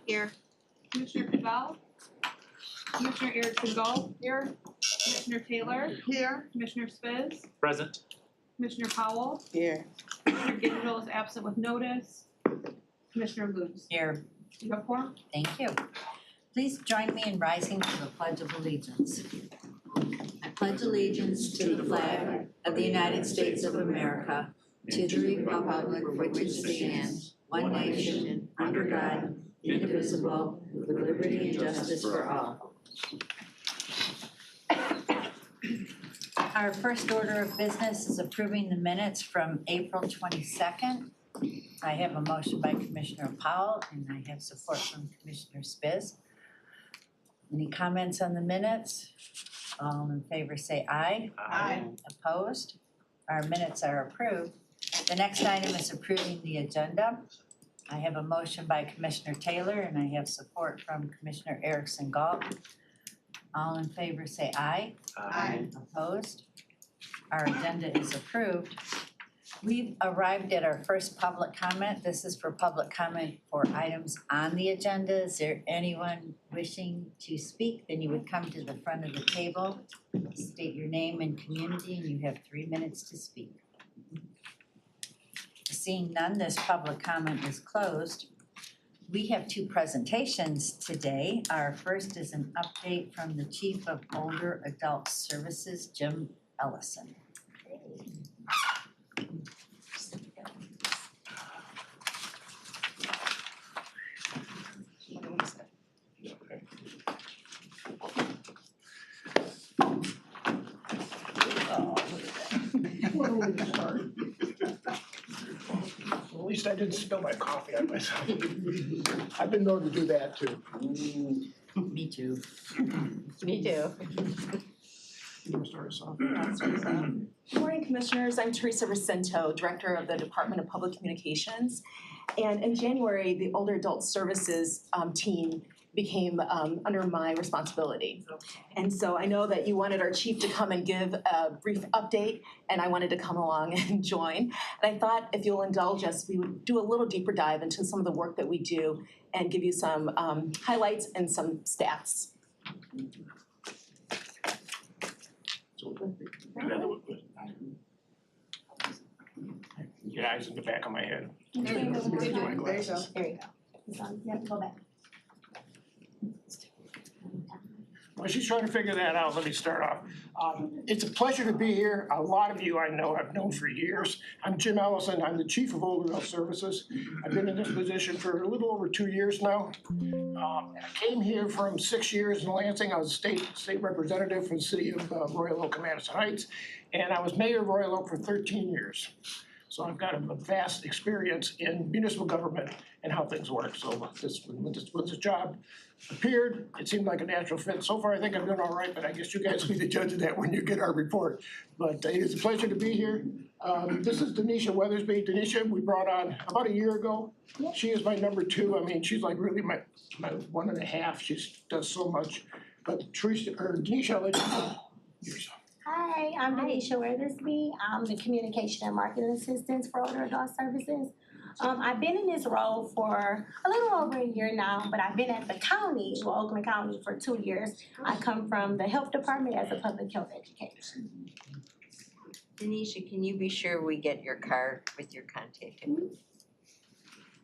Here. Commissioner Cavell. Commissioner Erickson Galt. Here. Commissioner Taylor. Here. Commissioner Spiz. Present. Commissioner Powell. Here. Commissioner Digital is absent with notice. Commissioner Lutz. Here, You have quorum? thank you. Please join me in rising to the Pledge of Allegiance. I pledge allegiance to the flag of the United States of America, to the republic for which it stands, one nation, under God, indivisible, with liberty and justice for all. Our first order of business is approving the minutes from April 22nd. I have a motion by Commissioner Powell and I have support from Commissioner Spiz. Any comments on the minutes? All in favor say aye. Aye. Opposed? Our minutes are approved. The next item is approving the agenda. I have a motion by Commissioner Taylor and I have support from Commissioner Erickson Galt. All in favor say aye. Aye. Opposed? Our agenda is approved. We've arrived at our first public comment. This is for public comment for items on the agenda. Is there anyone wishing to speak? Then you would come to the front of the table, state your name and community, and you have 3 minutes to speak. Seeing none, this public comment is closed. We have 2 presentations today. Our first is an update from the Chief of Older Adult Services, Jim Ellison. At least I didn't spill my coffee on myself. I've been known to do that too. Me too. Me too. You wanna start us off? Good morning, Commissioners. I'm Teresa Recinto, Director of the Department of Public Communications. And in January, the Older Adult Services team became under my responsibility. And so I know that you wanted our chief to come and give a brief update, and I wanted to come along and join. And I thought if you'll indulge us, we would do a little deeper dive into some of the work that we do and give you some highlights and some stats. Your eyes in the back of my head. There you go. Let me get my glasses. There you go. It's on. You have to go back. While she's trying to figure that out, let me start off. It's a pleasure to be here. A lot of you I know I've known for years. I'm Jim Ellison. I'm the Chief of Older Adult Services. I've been in this position for a little over 2 years now. I came here from 6 years in Lansing. I was state representative for the city of Royal Oak and Madison Heights. And I was mayor of Royal Oak for 13 years. So I've got a vast experience in municipal government and how things work. So when this job appeared, it seemed like a natural fit. So far, I think I'm doing all right, but I guess you guys will be the judge of that when you get our report. But it is a pleasure to be here. This is Denisha Weathersby. Denisha, we brought on about a year ago. She is my number 2. I mean, she's like really my 1.5. She does so much. But Denisha, I'll let you. Hi, I'm Denisha Weathersby. I'm the Communication and Marketing Assistant for Older Adult Services. I've been in this role for a little over a year now, but I've been at the county, Oakland County, for 2 years. I come from the health department as a public health educator. Denisha, can you be sure we get your card with your contact info?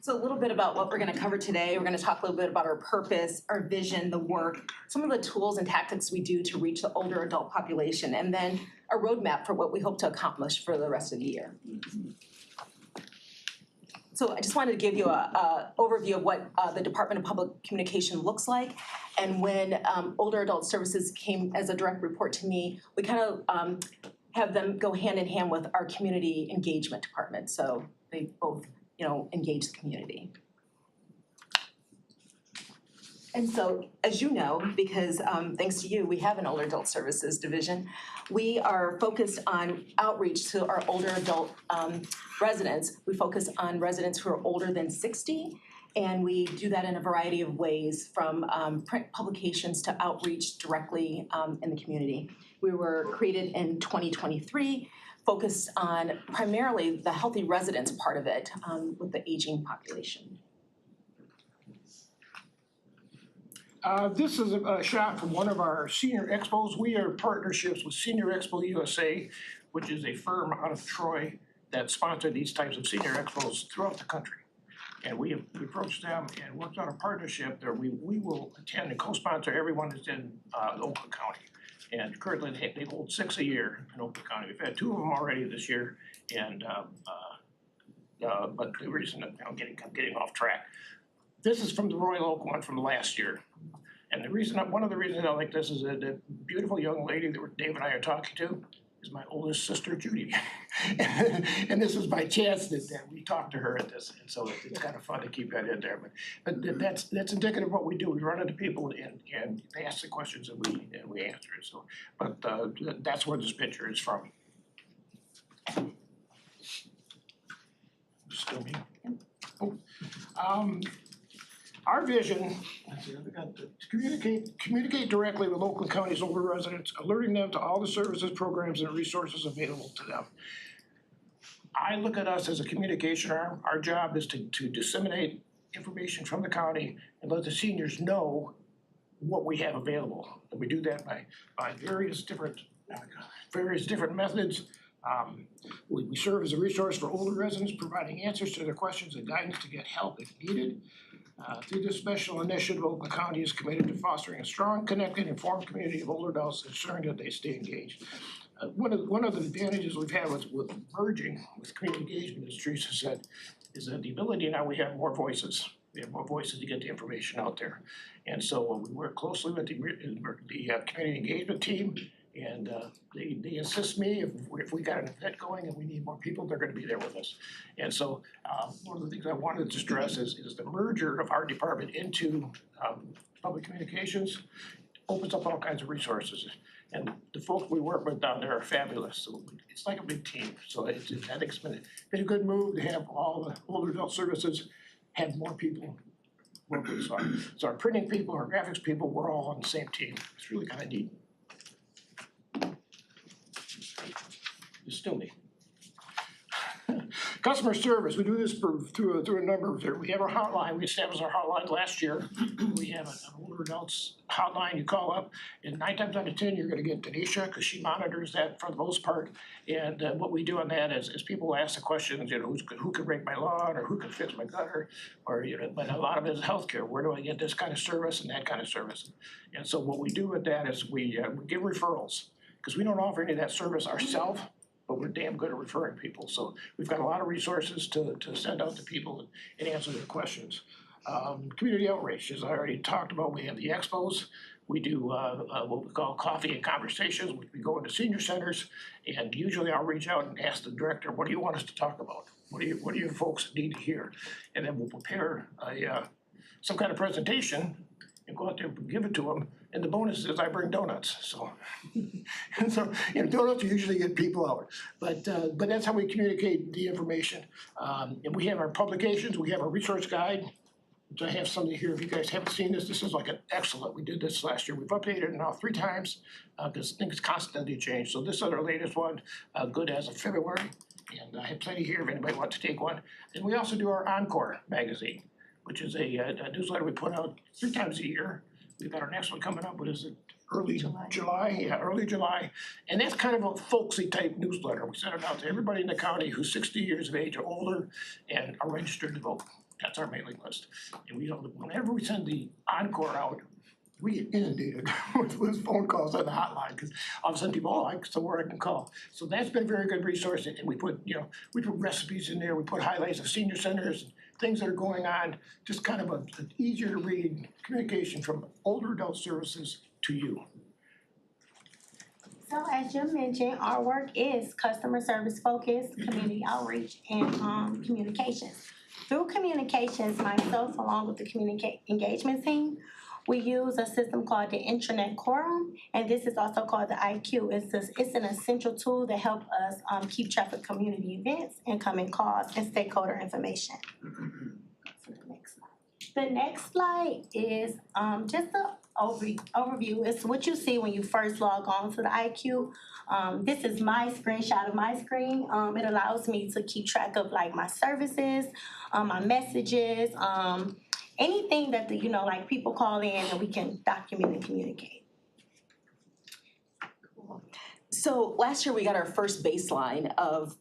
So a little bit about what we're gonna cover today. We're gonna talk a little bit about our purpose, our vision, the work, some of the tools and tactics we do to reach the older adult population, and then a roadmap for what we hope to accomplish for the rest of the year. So I just wanted to give you a overview of what the Department of Public Communication looks like. And when Older Adult Services came as a direct report to me, we kind of have them go hand in hand with our community engagement department. So they both, engage the community. And so, as you know, because thanks to you, we have an Older Adult Services division, we are focused on outreach to our older adult residents. We focus on residents who are older than 60, and we do that in a variety of ways, from print publications to outreach directly in the community. We were created in 2023, focused on primarily the healthy residents part of it with the aging population. This is a shot from one of our senior expos. We are partnerships with Senior Expo USA, which is a firm out of Troy that sponsor these types of senior expos throughout the country. And we approached them and worked out a partnership that we will attend and co-sponsor everyone that's in Oakland County. And currently they hold 6 a year in Oakland County. We've had 2 of them already this year, and but the reason that I'm getting off track. This is from the Royal Oak one from last year. And one of the reasons I like this is that the beautiful young lady that Dave and I are talking to is my oldest sister, Judy. And this is by chance that we talked to her at this, and so it's kind of fun to keep that in there. But that's indicative of what we do. We run into people and they ask the questions and we answer it. So, but that's where this picture is from. Still me? Oh. Our vision to communicate directly with Oakland County's older residents, alerting them to all the services, programs, and resources available to them. I look at us as a communication arm. Our job is to disseminate information from the county and let the seniors know what we have available. And we do that by various different methods. We serve as a resource for older residents, providing answers to their questions and guidance to get help if needed. Through this special initiative, Oakland County is committed to fostering a strong, connected, informed community of older adults, ensuring that they stay engaged. One of the advantages we've had with merging with community engagement, as Teresa said, is that the ability now we have more voices. We have more voices to get the information out there. And so we work closely with the community engagement team. And they assist me if we got an event going and we need more people, they're gonna be there with us. And so one of the things I wanted to stress is the merger of our department into public communications opens up all kinds of resources. And the folks we work with down there are fabulous, so it's like a big team. So I think it's been a good move to have all the older adult services have more people work with us. So our printing people, our graphics people, we're all on the same team. It's really kind of neat. It's still me. Customer service, we do this through a number of, we have our hotline, we established our hotline last year. We have an older adults hotline you call up, and 9 times out of 10, you're gonna get Tanisha, because she monitors that for the most part. And what we do on that is people ask the questions, who can rake my lawn, or who can fix my gutter, or, but a lot of it is healthcare. Where do I get this kind of service and that kind of service? And so what we do with that is we give referrals, because we don't offer any of that service ourselves, but we're damn good at referring people. So we've got a lot of resources to send out to people and answer their questions. Community outreach, as I already talked about, we have the expos. We do what we call coffee and conversations, which we go into senior centers, and usually I'll reach out and ask the director, what do you want us to talk about? What do you folks need to hear? And then we'll prepare some kind of presentation and go out there and give it to them. And the bonus is I bring donuts, so. And so, donuts usually get people out. But that's how we communicate the information. And we have our publications, we have our resource guide, which I have something here. If you guys haven't seen this is like an excellent, we did this last year. We've updated it now 3 times because things constantly change. So this is our latest one, good as of February. And I have plenty here if anybody wants to take one. And we also do our Encore magazine, which is a newsletter we put out 3 times a year. We've got our next one coming up, what is it, early July? Yeah, early July. And that's kind of a folksy type newsletter. We send it out to everybody in the county who's 60 years of age or older and are registered to vote. That's our mailing list. And whenever we send the Encore out, we get inundated with phone calls on the hotline because all of a sudden people, somewhere I can call. So that's been a very good resource. And we put recipes in there. We put highlights of senior centers, things that are going on, just kind of an easier to read communication from older adult services to you. So as Jim mentioned, our work is customer service focused, community outreach, and communications. Through communications, myself along with the community engagement team, we use a system called the Intranet Quorum, and this is also called the IQ. It's an essential tool to help us keep track of community events, incoming calls, and stakeholder information. The next slide is just an overview. It's what you see when you first log on to the IQ. This is my screenshot of my screen. It allows me to keep track of like my services, my messages, anything that the, like people call in and we can document and communicate. So last year, we got our first baseline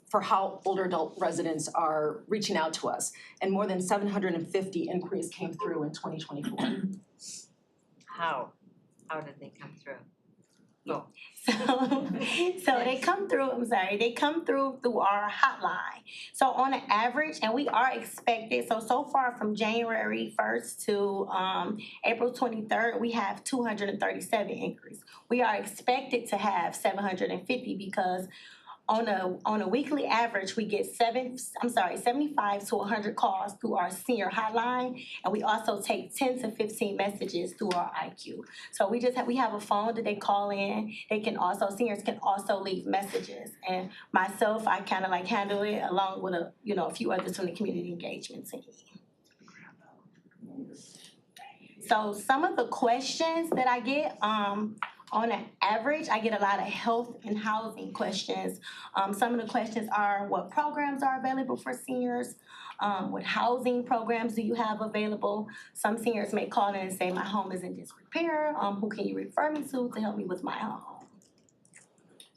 for how older adult residents are reaching out to us, and more than 750 inquiries came through in 2024. How did they come through? So they come through, they come through our hotline. So on an average, and we are expected, so far from January 1st to April 23rd, we have 237 inquiries. We are expected to have 750 because on a weekly average, we get 75 to 100 calls through our senior hotline, and we also take 10 to 15 messages through our IQ. So we have a phone that they call in. Seniors can also leave messages, and myself, I kind of like handle it along with a few others from the community engagement team. So some of the questions that I get, on an average, I get a lot of health and housing questions. Some of the questions are, what programs are available for seniors? What housing programs do you have available? Some seniors may call in and say, my home is in disrepair. Who can you refer me to help me with my home?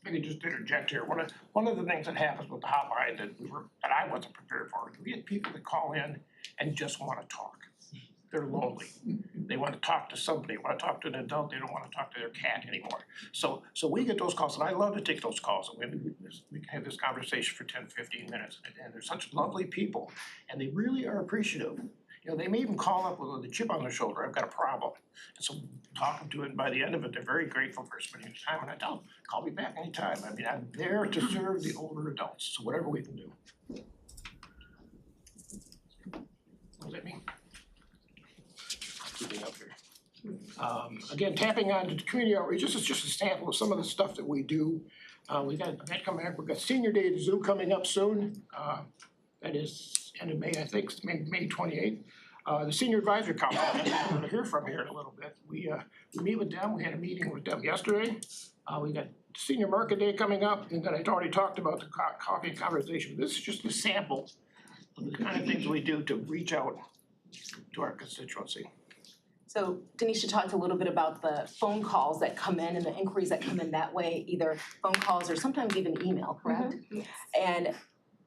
I could just interject here. One of the things that happens with the hotline that I wasn't prepared for, we had people that call in and just want to talk. They're lonely. They want to talk to somebody, want to talk to an adult, they don't want to talk to their cat anymore. So we get those calls, and I love to take those calls. We can have this conversation for 10, 15 minutes, and they're such lovely people, and they really are appreciative. They may even call up with a chip on their shoulder, I've got a problem. And so talk them to it, and by the end of it, they're very grateful for spending time, and I tell them, call me back anytime. I mean, I'm there to serve the older adults, so whatever we can do. What does that mean? Keeping up here. Again, tapping on to community outreach, this is just a sample of some of the stuff that we do. We've got that coming up, we've got Senior Day at the Zoo coming up soon. That is end of May, I think, May 28th. The Senior Advisory Council, I'm going to hear from here in a little bit. We meet with them, we had a meeting with them yesterday. We got Senior Market Day coming up, and then I already talked about the coffee and conversation. This is just a sample of the kind of things we do to reach out to our constituency. So Denisha talked a little bit about the phone calls that come in and the inquiries that come in that way, either phone calls or sometimes even email, correct? Mm-hmm. Yes. And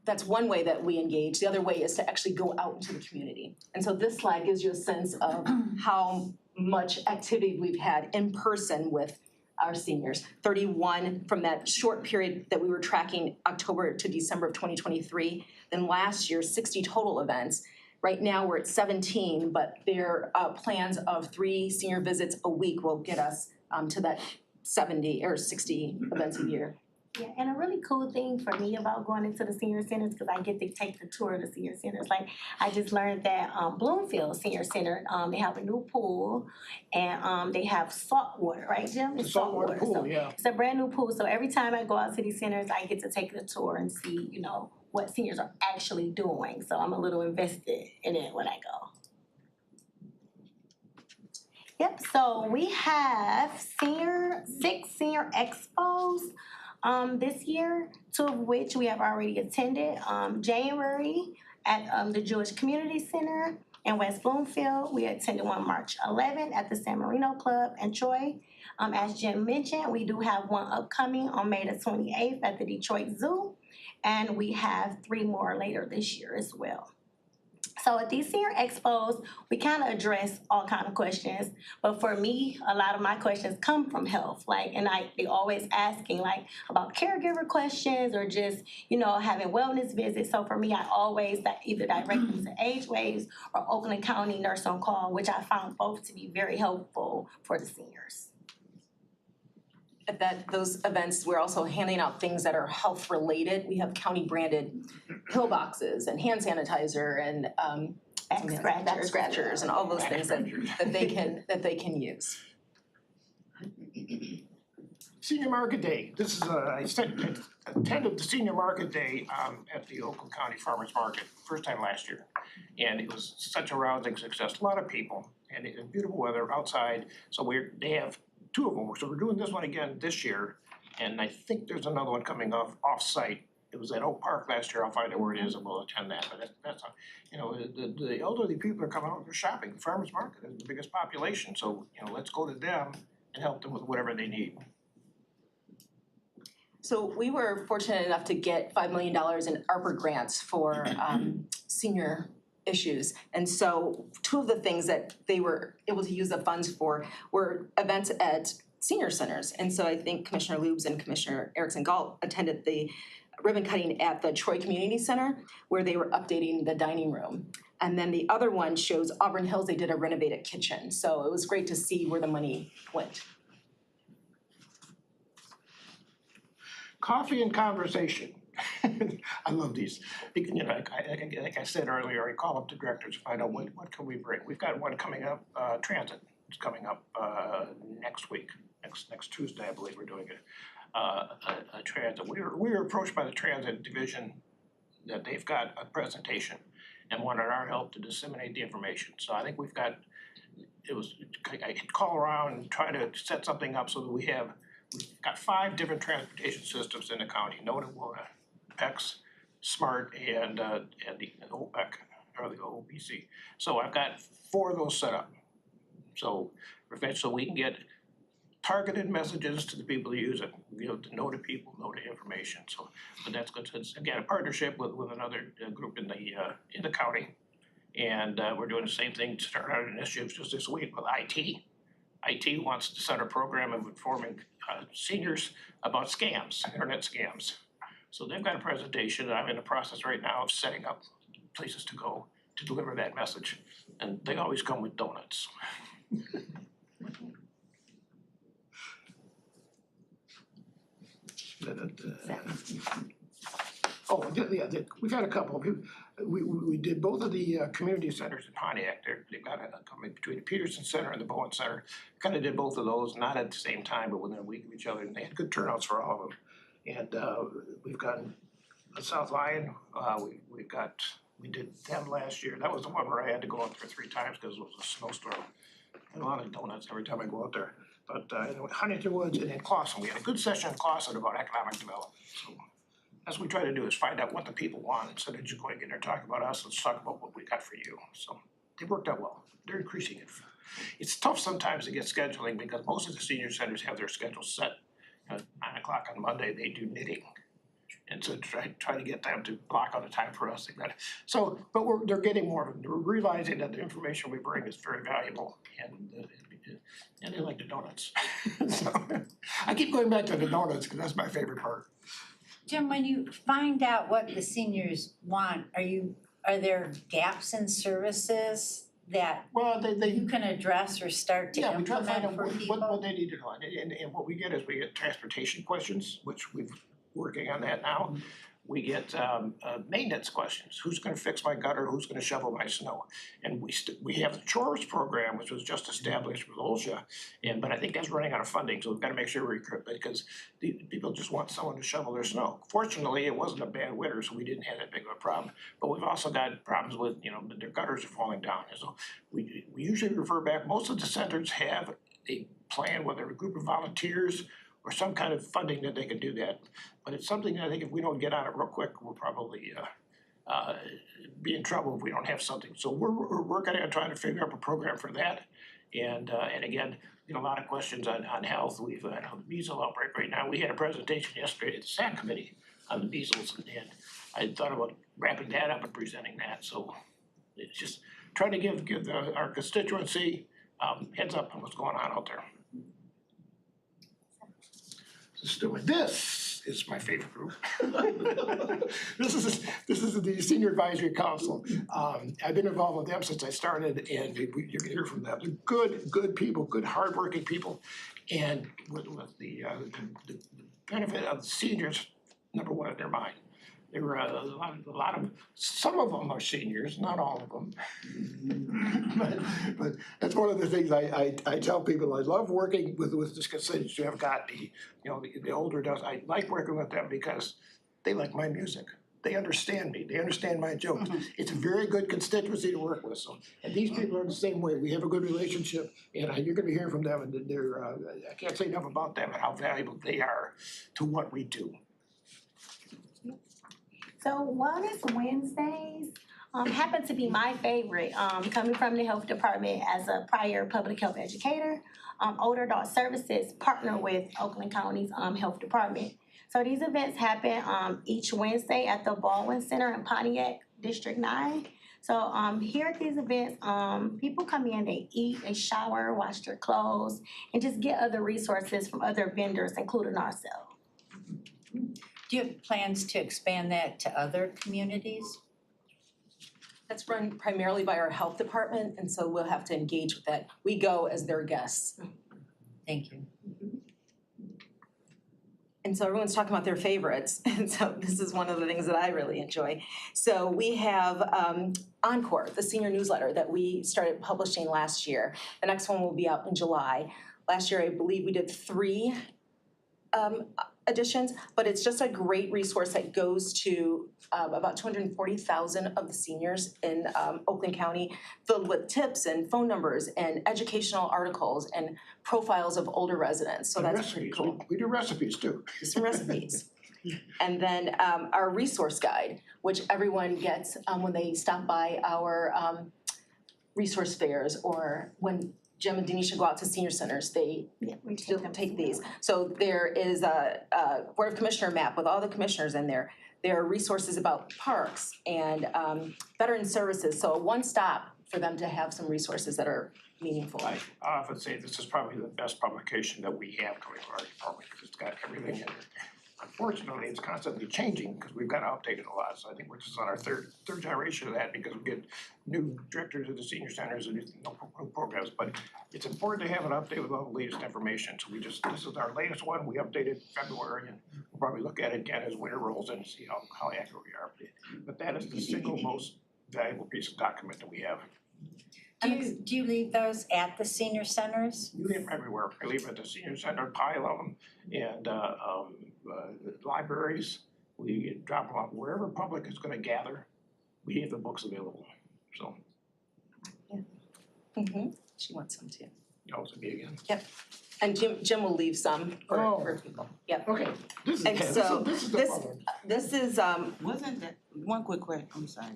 that's one way that we engage. The other way is to actually go out into the community. And so this slide gives you a sense of how much activity we've had in person with our seniors. 31 from that short period that we were tracking, October to December of 2023. Then last year, 60 total events. Right now, we're at 17, but their plans of 3 senior visits a week will get us to that 70 or 60 events a year. Yeah, and a really cool thing for me about going into the senior centers, because I get to take the tour of the senior centers. Like, I just learned that Bloomfield Senior Center, they have a new pool, and they have salt water, right, Jim? It's a saltwater pool, so yeah. it's a brand new pool. So every time I go out to these centers, I get to take the tour and see, what seniors are actually doing. So I'm a little invested in it when I go. Yep, so we have 6 senior expos this year, 2 of which we have already attended. January at the Jewish Community Center in West Bloomfield. We attended one March 11 at the San Marino Club in Troy. As Jim mentioned, we do have one upcoming on May the 28th at the Detroit Zoo. And we have 3 more later this year as well. So at these senior expos, we kind of address all kind of questions. But for me, a lot of my questions come from health. They always asking about caregiver questions or just, having wellness visits. So for me, I always either direct them to Age Waves or Oakland County Nurse on Call, which I found both to be very helpful for the seniors. At those events, we're also handing out things that are health related. We have county branded pill boxes and hand sanitizer and back scratchers and all those things that they can use. Senior Market Day. This is I attended the Senior Market Day at the Oakland County Farmers Market first time last year, and it was such a rousing success. A lot of people, and it was beautiful weather outside. So they have 2 of them. So we're doing this one again this year, and I think there's another one coming off-site it was at Oak Park last year, I'll find out where it is and we'll attend that, but that's, you know, the elderly people are coming out, they're shopping, the farmer's market is the biggest population, so, you know, let's go to them and help them with whatever they need. So we were fortunate enough to get $5 million in ARPA grants for senior issues. And so two of the things that they were able to use the funds for were events at senior centers. And so I think Commissioner Lubes and Commissioner Erickson Galt attended the ribbon cutting at the Troy Community Center where they were updating the dining room. And then the other one shows Auburn Hills, they did a renovated kitchen. So it was great to see where the money went. Coffee and conversation. I love these. You know, like I said earlier, I call up the directors to find out what can we bring. We've got one coming up, transit. It's coming up next week, next Tuesday, I believe we're doing it. A transit. We were approached by the transit division that they've got a presentation and wanted our help to disseminate the information. So I think we've I could call around and try to set something up so that we've got 5 different transportation systems in the county: NOTA, WOTA, PEX, SMART, and the OPEC, or the OBC. So I've got 4 of those set up. So we can get targeted messages to the people who use it, you know, to NOTA people, NOTA information. So, but that's good. So it's again a partnership with another group in the county, and we're doing the same thing. Start out initiatives just this week with IT. IT wants to start a program of informing seniors about scams, internet scams. So they've got a presentation that I'm in the process right now of setting up places to go to deliver that message. And they always come with donuts. Oh, yeah, we've had a couple of, we did both of the community centers in Pontiac. They've got a company between the Peterson Center and the Bowen Center. Kind of did both of those, not at the same time, but within a week of each other, and they had good turnouts for all of them. And we've gotten South Lyon, we did them last year. That was the one where I had to go out there 3 times because it was a snowstorm. And a lot of donuts every time I go out there. But Huntington Woods and then Clawson, we had a good session in Clawson about economic development. So that's what we try to do, is find out what the people want instead of just going in there talking about us. Let's talk about what we got for you. So they worked out well. They're increasing it. It's tough sometimes to get scheduling because most of the senior centers have their schedules set. At 9 o'clock on Monday, they do knitting. And so try to get them to block out a time for us. So, but they're getting more of it. They're realizing that the information we bring is very valuable, and they like the donuts. So I keep going back to the donuts because that's my favorite part. Jim, when you find out what the seniors want, are there gaps in services that you can address or start to Yeah, we try to find implement out for people? what they need to know. And what we get is we get transportation questions, which we've working on that now. We get maintenance questions. Who's gonna fix my gutter? Who's gonna shovel my snow? And we have the chores program, which was just established with OSHA. But I think that's running out of funding, so we've gotta make sure we recruit, because people just want someone to shovel their snow. Fortunately, it wasn't a bad winter, so we didn't have that big of a problem. But we've also got problems with, you know, their gutters are falling down. And so we usually refer back, most of the centers have a plan, whether a group of volunteers or some kind of funding that they can do that. But it's something that I think if we don't get on it real quick, we'll probably be in trouble if we don't have something. So we're working on trying to figure out a program for that. And again, you know, a lot of questions on health. We've had a measles outbreak right now. We had a presentation yesterday at the SAC committee on the measles, and I thought about wrapping that up and presenting that. So it's just trying to give our constituency heads up on what's going on out there. This is my favorite group. This is the Senior Advisory Council. I've been involved with them since I started, and you're gonna hear from them. They're good people, good hardworking people, and with the benefit of the seniors, number one in their mind. There were a lot of, some of them are seniors, not all of them. But that's one of the things I tell people. I love working with the constituents who have got the older adults. I like working with them because they like my music. They understand me. They understand my jokes. It's a very good constituency to work with. So, and these people are the same way. We have a good relationship, and you're going to be hearing from them. And they're I can't say enough about them and how valuable they are to what we do. So Wellness Wednesdays happen to be my favorite, coming from the health department as a prior public health educator. Older Adult Services partner with Oakland County's health department. So these events happen each Wednesday at the Baldwin Center in Pontiac, District 9. So here at these events, people come in, they eat, they shower, wash their clothes, and just get other resources from other vendors, including ourselves. Do you have plans to expand that to other communities? That's run primarily by our health department, and so we'll have to engage with that. We go as their guests. Thank you. And so everyone's talking about their favorites, and so this is one of the things that I really enjoy. So we have Encore, the senior newsletter that we started publishing last year. The next one will be out in July. Last year, I believe we did 3 editions, but it's just a great resource that goes to about 240,000 of the seniors in Oakland County, filled with tips and phone numbers and educational articles and profiles of older residents. So And that's pretty recipes. cool. We do recipes too. Some recipes. And then our resource guide, which everyone gets when they stop by our resource fairs, or when Jim and Denisha go out to senior centers, they Yeah, we still them take to these. So there is a Board of Commissioner map with all the commissioners in there. There are resources about parks and veteran services, so a one-stop for them to have some resources that are meaningful. I often say this is probably the best publication that we have coming from our department, because it's got everything in it. Unfortunately, it's constantly changing because we've got to update it a lot, so I think we're just on our third generation of that, because we get new directors of the senior centers and new programs, but it's important to have an update with all the latest information, so this is our latest one, we updated February, and we'll probably look at it again as winter rolls in and see how accurate we are. But that is the single most valuable piece of document that we have. Do you leave those at the senior centers? You leave them everywhere. I leave at the senior center, pile of them, and libraries. We drop them off wherever public is gonna gather. We have the books available, so, She wants some too. you know, it's me again. And Jim will leave some for people. Yep. Okay, this is, And so this is the this- fun one. This is Wasn't that, one quick question, I'm sorry.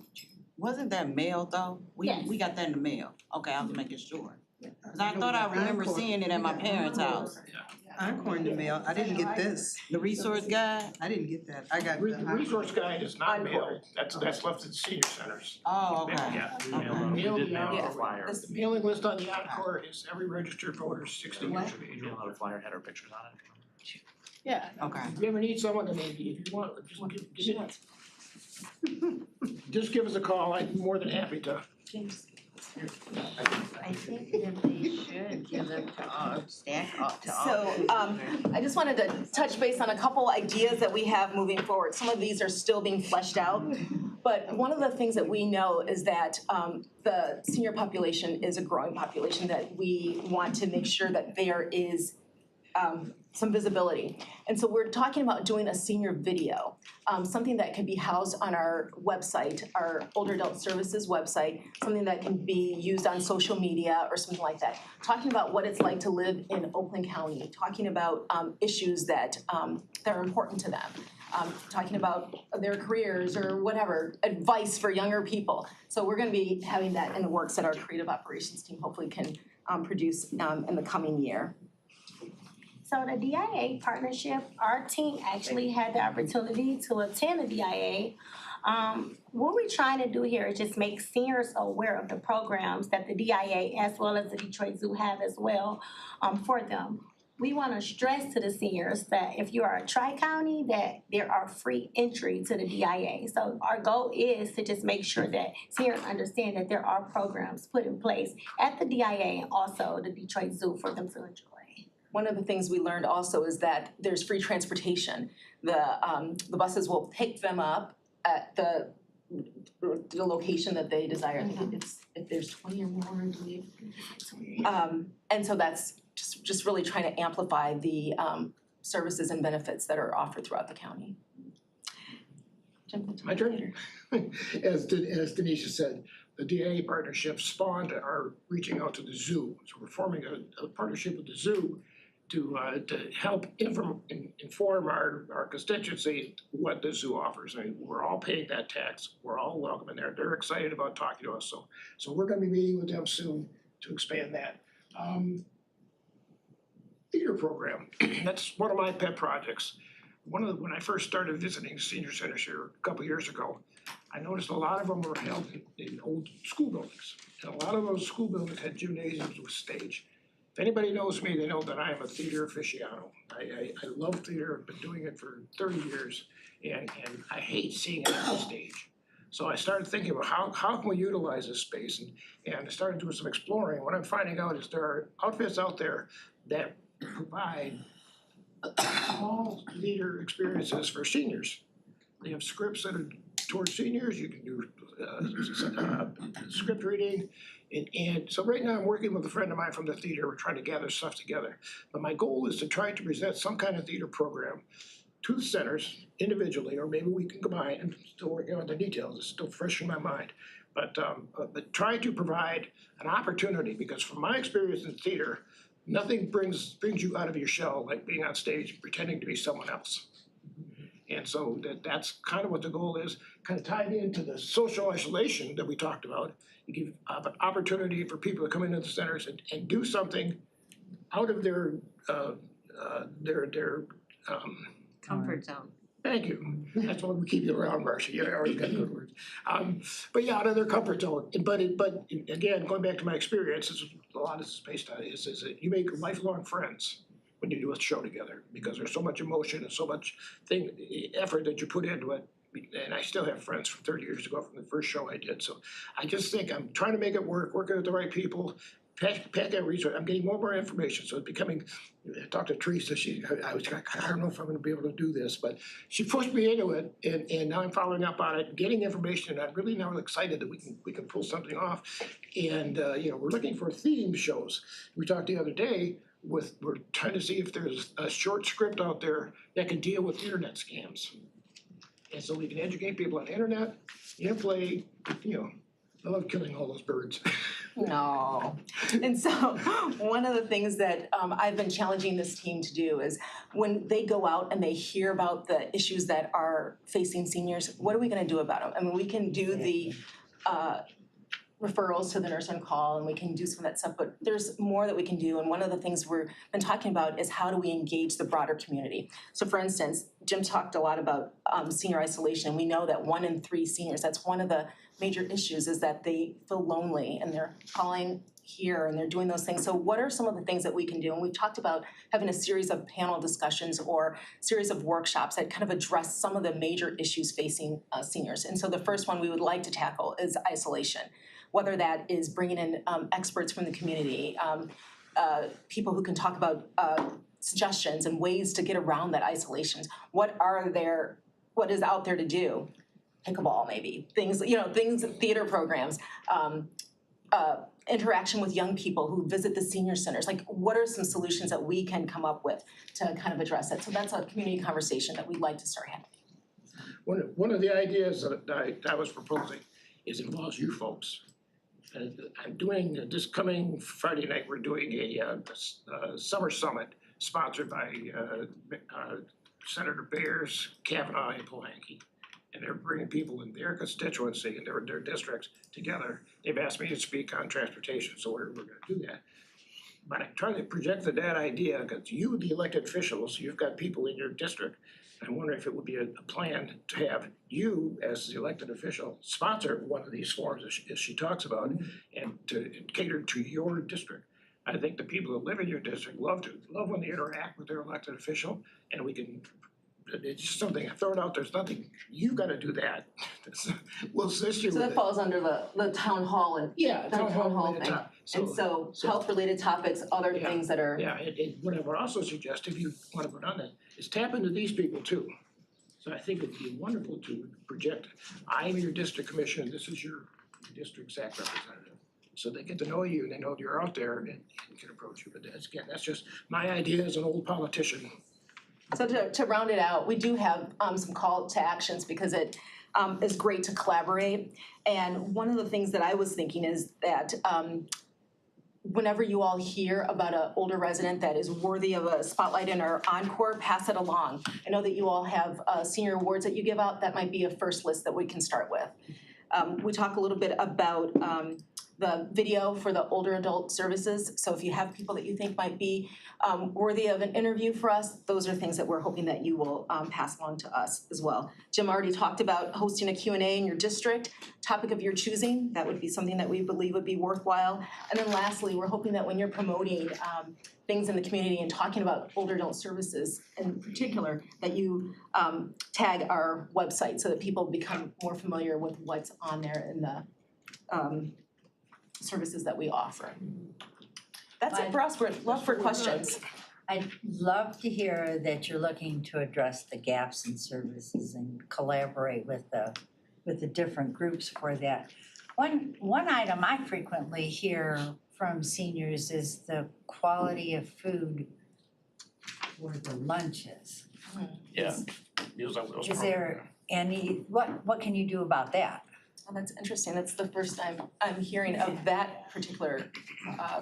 Wasn't that mail though? Yes. We got that in the mail. Okay, I was making sure. Cause I thought I remember seeing it at my parents' house. Encore in the mail, I didn't get this, The resource guide? I didn't get that, I got The resource guide is not Encore. mailed, that's left at senior centers. Oh, okay. Yeah. Okay. Mail did mail the a flyer. This- The mailing list on the Encore is every registered voter 60 years of age. Mail out a flyer, had our pictures on it. Yeah. Okay. If you ever need someone, then maybe if you want, just give us a call, I'm more than happy to. I think that they should give them to all, staff up to all. So, I just wanted to touch base on a couple ideas that we have moving forward. Some of these are still being fleshed out. But one of the things that we know is that the senior population is a growing population, that we want to make sure that there is some visibility. And so we're talking about doing a senior video, something that can be housed on our website, our Older Adult Services website, something that can be used on social media or something like that. Talking about what it's like to live in Oakland County, talking about issues that are important to them. Talking about their careers or whatever, advice for younger people. So we're gonna be having that in the works that our creative operations team hopefully can produce in the coming year. So the DIA partnership, our team actually had the opportunity to attend the DIA. What we're trying to do here is just make seniors aware of the programs that the DIA as well as the Detroit Zoo have as well for them. We want to stress to the seniors that if you are a Tri-County, that there are free entry to the DIA. So our goal is to just make sure that seniors understand that there are programs put in place at the DIA and also the Detroit Zoo for them to enjoy. One of the things we learned also is that there's free transportation. The buses will pick them up at the location that they desire. I think it's, if there's 20 or more, I believe. And so that's just really trying to amplify the services and benefits that are offered throughout the county. My turn. As Denisha said, the DIA partnership spawned our reaching out to the zoo. So we're forming a partnership with the zoo to help inform our constituency what the zoo offers. I mean, we're all paying that tax, we're all welcome in there, they're excited about talking to us, so we're gonna be meeting with them soon to expand that. Theater program, that's one of my pet projects. When I first started visiting senior centers here a couple years ago, I noticed a lot of them were held in old school buildings. And a lot of those school buildings had gymnasiums with stage. If anybody knows me, they know that I am a theater aficionado. I love theater, I've been doing it for 30 years, and I hate seeing it on stage. So I started thinking about how can we utilize this space, and I started doing some exploring. What I'm finding out is there are outfits out there that provide small theater experiences for seniors. They have scripts that are towards seniors, you can do script reading. And so right now I'm working with a friend of mine from the theater, we're trying to gather stuff together. But my goal is to try to present some kind of theater program to the centers individually, or maybe we can combine, I'm still working on the details, it's still fresh in my mind. But try to provide an opportunity, because from my experience in theater, nothing brings you out of your shell like being on stage and pretending to be someone else. And so that's kind of what the goal is, kind of tied into the social isolation that we talked about. You give an opportunity for people to come into the centers and do something out of their Comfort zone. thank you, that's why we keep you around, Marcia, you already got good words. But yeah, out of their comfort zone, but again, going back to my experience, a lot of this is based on is that you make lifelong friends when you do a show together, because there's so much emotion and so much effort that you put into it. And I still have friends from 30 years ago from the first show I did, so I just think I'm trying to make it work, working with the right people, pack that research, I'm getting more and more information, so it's becoming, I talked to Teresa, I don't know if I'm gonna be able to do this, but she pushed me into it, and now I'm following up on it, getting information, and I'm really now excited that we can pull something off. And we're looking for theme shows. We talked the other day we're trying to see if there's a short script out there that can deal with internet scams. And so we can educate people on the internet, play, I love killing all those birds. No. And so one of the things that I've been challenging this team to do is when they go out and they hear about the issues that are facing seniors, what are we gonna do about them? I mean, we can do the referrals to the nurse on call, and we can do some of that stuff, but there's more that we can do. And one of the things we've been talking about is how do we engage the broader community? So for instance, Jim talked a lot about senior isolation. We know that 1 in 3 seniors, that's one of the major issues, is that they feel lonely and they're calling here and they're doing those things. So what are some of the things that we can do? And we've talked about having a series of panel discussions or series of workshops that kind of address some of the major issues facing seniors. And so the first one we would like to tackle is isolation. Whether that is bringing in experts from the community, people who can talk about suggestions and ways to get around that isolation. What is out there to do? Pickleball maybe, things, theater programs, interaction with young people who visit the senior centers. Like, what are some solutions that we can come up with to kind of address it? So that's a community conversation that we'd like to start having. One of the ideas that I was proposing involves you folks. I'm doing, this coming Friday night, we're doing a summer summit sponsored by Senator Bayers, Kavanaugh, and Polanyi. And they're bringing people in their constituency and their districts together. They've asked me to speak on transportation, so we're gonna do that. But I'm trying to project that idea, because you, the elected officials, you've got people in your district. I'm wondering if it would be a plan to have you, as the elected official, sponsor one of these forums as she talks about, and to cater to your district. I think the people that live in your district love when they interact with their elected official, and it's just something I throw it out, there's nothing, you gotta do that. We'll assist you So with that it. falls under the town hall and Yeah, the town hall related thing. top. And so health-related topics, other Yeah. things that are. Yeah, what I would also suggest, if you wanna put on that, is tap into these people too. So I think it'd be wonderful to project, I'm your district commissioner, this is your district SAC representative. So they get to know you and they know you're out there and can approach you, but that's just my idea as an old politician. So to round it out, we do have some call to actions because it is great to collaborate. And one of the things that I was thinking is that whenever you all hear about an older resident that is worthy of a spotlight in our encore, pass it along. I know that you all have senior awards that you give out. That might be a first list that we can start with. We talk a little bit about the video for the older adult services. So if you have people that you think might be worthy of an interview for us, those are things that we're hoping that you will pass along to us as well. Jim already talked about hosting a Q&A in your district, topic of your choosing. That would be something that we believe would be worthwhile. And then lastly, we're hoping that when you're promoting things in the community and talking about older adult services in particular, that you tag our website so that people become more familiar with what's on there in the services that we offer. That's it for us. We're love for questions. I'd love to hear that you're looking to address the gaps in services and collaborate with the different groups for that. One item I frequently hear from seniors is the quality of food for the lunches. Yeah. Meals on Wheels Is there any, what can you do about that? Oh, that's interesting. That's the first time I'm hearing of that particular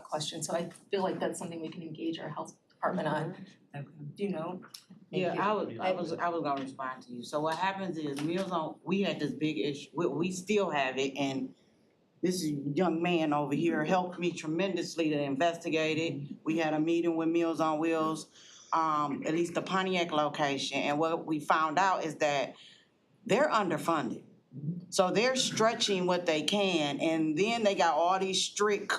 question. So I feel like that's something we can engage our health department on. Okay. Do you know? Yeah, I was gonna respond to you. So what happens is Meals on, we had this big issue, we still have it, and this young man over here helped me tremendously to investigate it. We had a meeting with Meals on Wheels, at least the Pontiac location, and what we found out is that they're underfunded. So they're stretching what they can, and then they got all these strict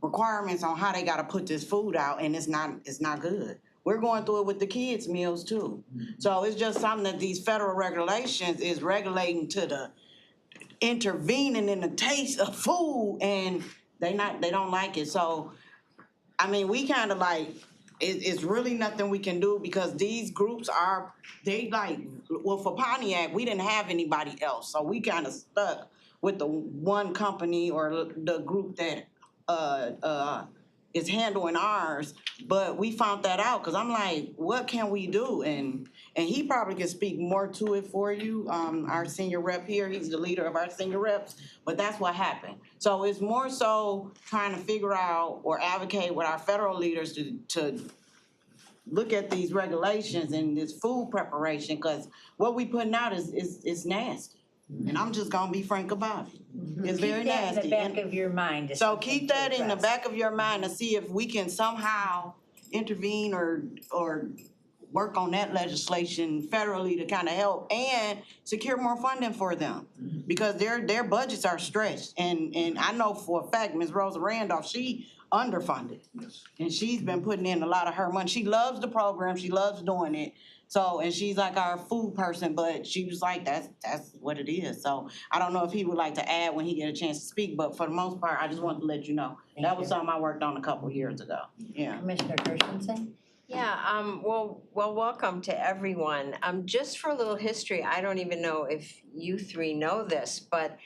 requirements on how they gotta put this food out, and it's not good. We're going through it with the kids' meals too. So it's just something that these federal regulations is regulating to the intervening in the taste of food, and they don't like it. So, I mean, we kind of like, it's really nothing we can do because these groups for Pontiac, we didn't have anybody else. So we kind of stuck with the one company or the group that is handling ours. But we found that out because I'm like, what can we do? And he probably can speak more to it for you. Our senior rep here, he's the leader of our senior reps, but that's what happened. So it's more so trying to figure out or advocate with our federal leaders to look at these regulations and this food preparation, because what we putting out is nasty. And I'm just gonna be frank about it. It's very nasty. Keep that in the back of your mind. So keep that in the back of your mind to see if we can somehow intervene or work on that legislation federally to kind of help and secure more funding for them. Because their budgets are stretched. And I know for a fact, Ms. Rosa Randolph, she underfunded. And she's been putting in a lot of her money. She loves the program, she loves doing it. So, and she's like our food person, but she was like, that's what it is. So I don't know if he would like to add when he get a chance to speak, but for the most part, I just wanted to let you know. That was something I worked on a couple of years ago, yeah. Commissioner Christensen? Yeah, well, welcome to everyone. Just for a little history, I don't even know if you three know this, but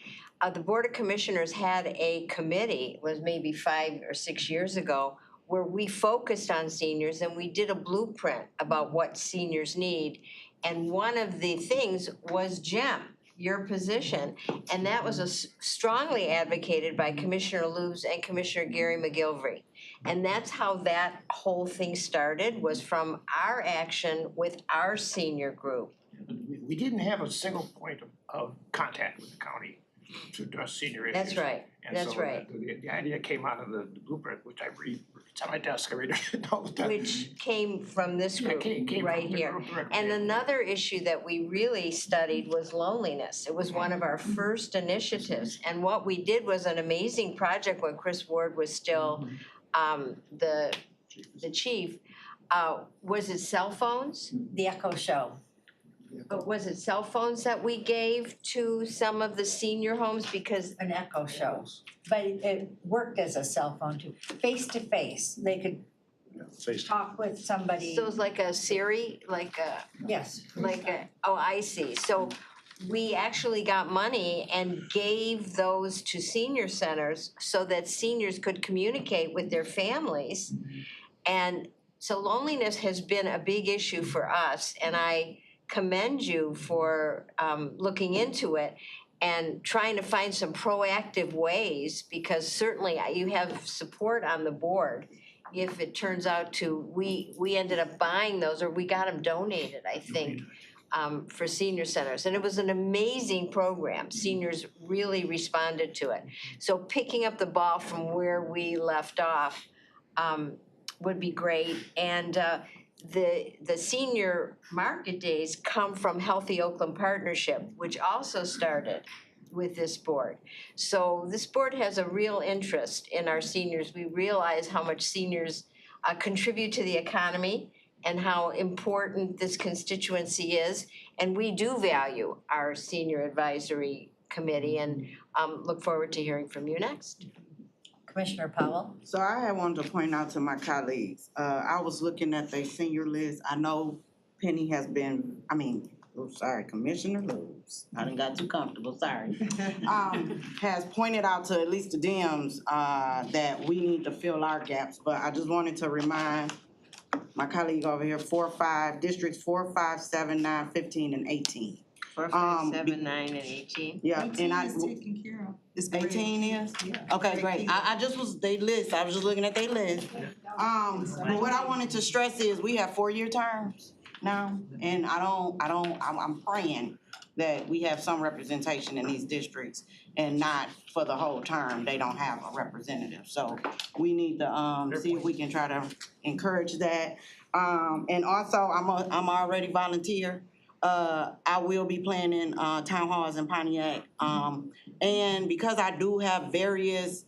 the Board of Commissioners had a committee, it was maybe 5 or 6 years ago, where we focused on seniors and we did a blueprint about what seniors need. And one of the things was GEM, your position. And that was strongly advocated by Commissioner Lubes and Commissioner Gary McGilvery. And that's how that whole thing started, was from our action with our senior group. We didn't have a single point of contact with the county to address senior issues. That's right, that's right. The idea came out of the blueprint, which I read, it's on my desk, I read it all the time. Which came from this group came right from the here. group directly. And another issue that we really studied was loneliness. It was one of our first initiatives. And what we did was an amazing project when Chris Ward was still the chief. Was it cell phones? The Echo Show. But was it cell phones that we gave to some of the senior homes? Because An Echo Show. But it worked as a cell phone too, face to face. They could talk with somebody. so it was like a Siri, Yes. oh, I see. So we actually got money and gave those to senior centers so that seniors could communicate with their families. And so loneliness has been a big issue for us, and I commend you for looking into it. and trying to find some proactive ways, because certainly you have support on the board. If it turns out to, we ended up buying those, or we got them donated, I think, for senior centers. And it was an amazing program. Seniors really responded to it. So picking up the ball from where we left off would be great. And the senior market days come from Healthy Oakland Partnership, which also started with this board. So this board has a real interest in our seniors. We realize how much seniors contribute to the economy and how important this constituency is. And we do value our senior advisory committee, and look forward to hearing from you next. Commissioner Powell? So I had wanted to point out to my colleagues, I was looking at the senior list. I know Penny has been, Commissioner Lewis, I done got too comfortable, sorry. Has pointed out to at least the Dems, that we need to fill our gaps, but I just wanted to remind my colleague over here, districts 4, 5, 7, 9, 15, and 18. 4, 5, 7, 9, and 18. Yeah, and I. 18 is taken care of. It's 18 is? Yeah. Okay, great. I just was, they list, I was just looking at their list. But what I wanted to stress is we have 4-year terms now, and I'm praying that we have some representation in these districts and not for the whole term, they don't have a representative. So we need to, see if we can try to encourage that. And also, I'm already volunteer. I will be planning town halls in Pontiac. And because I do have various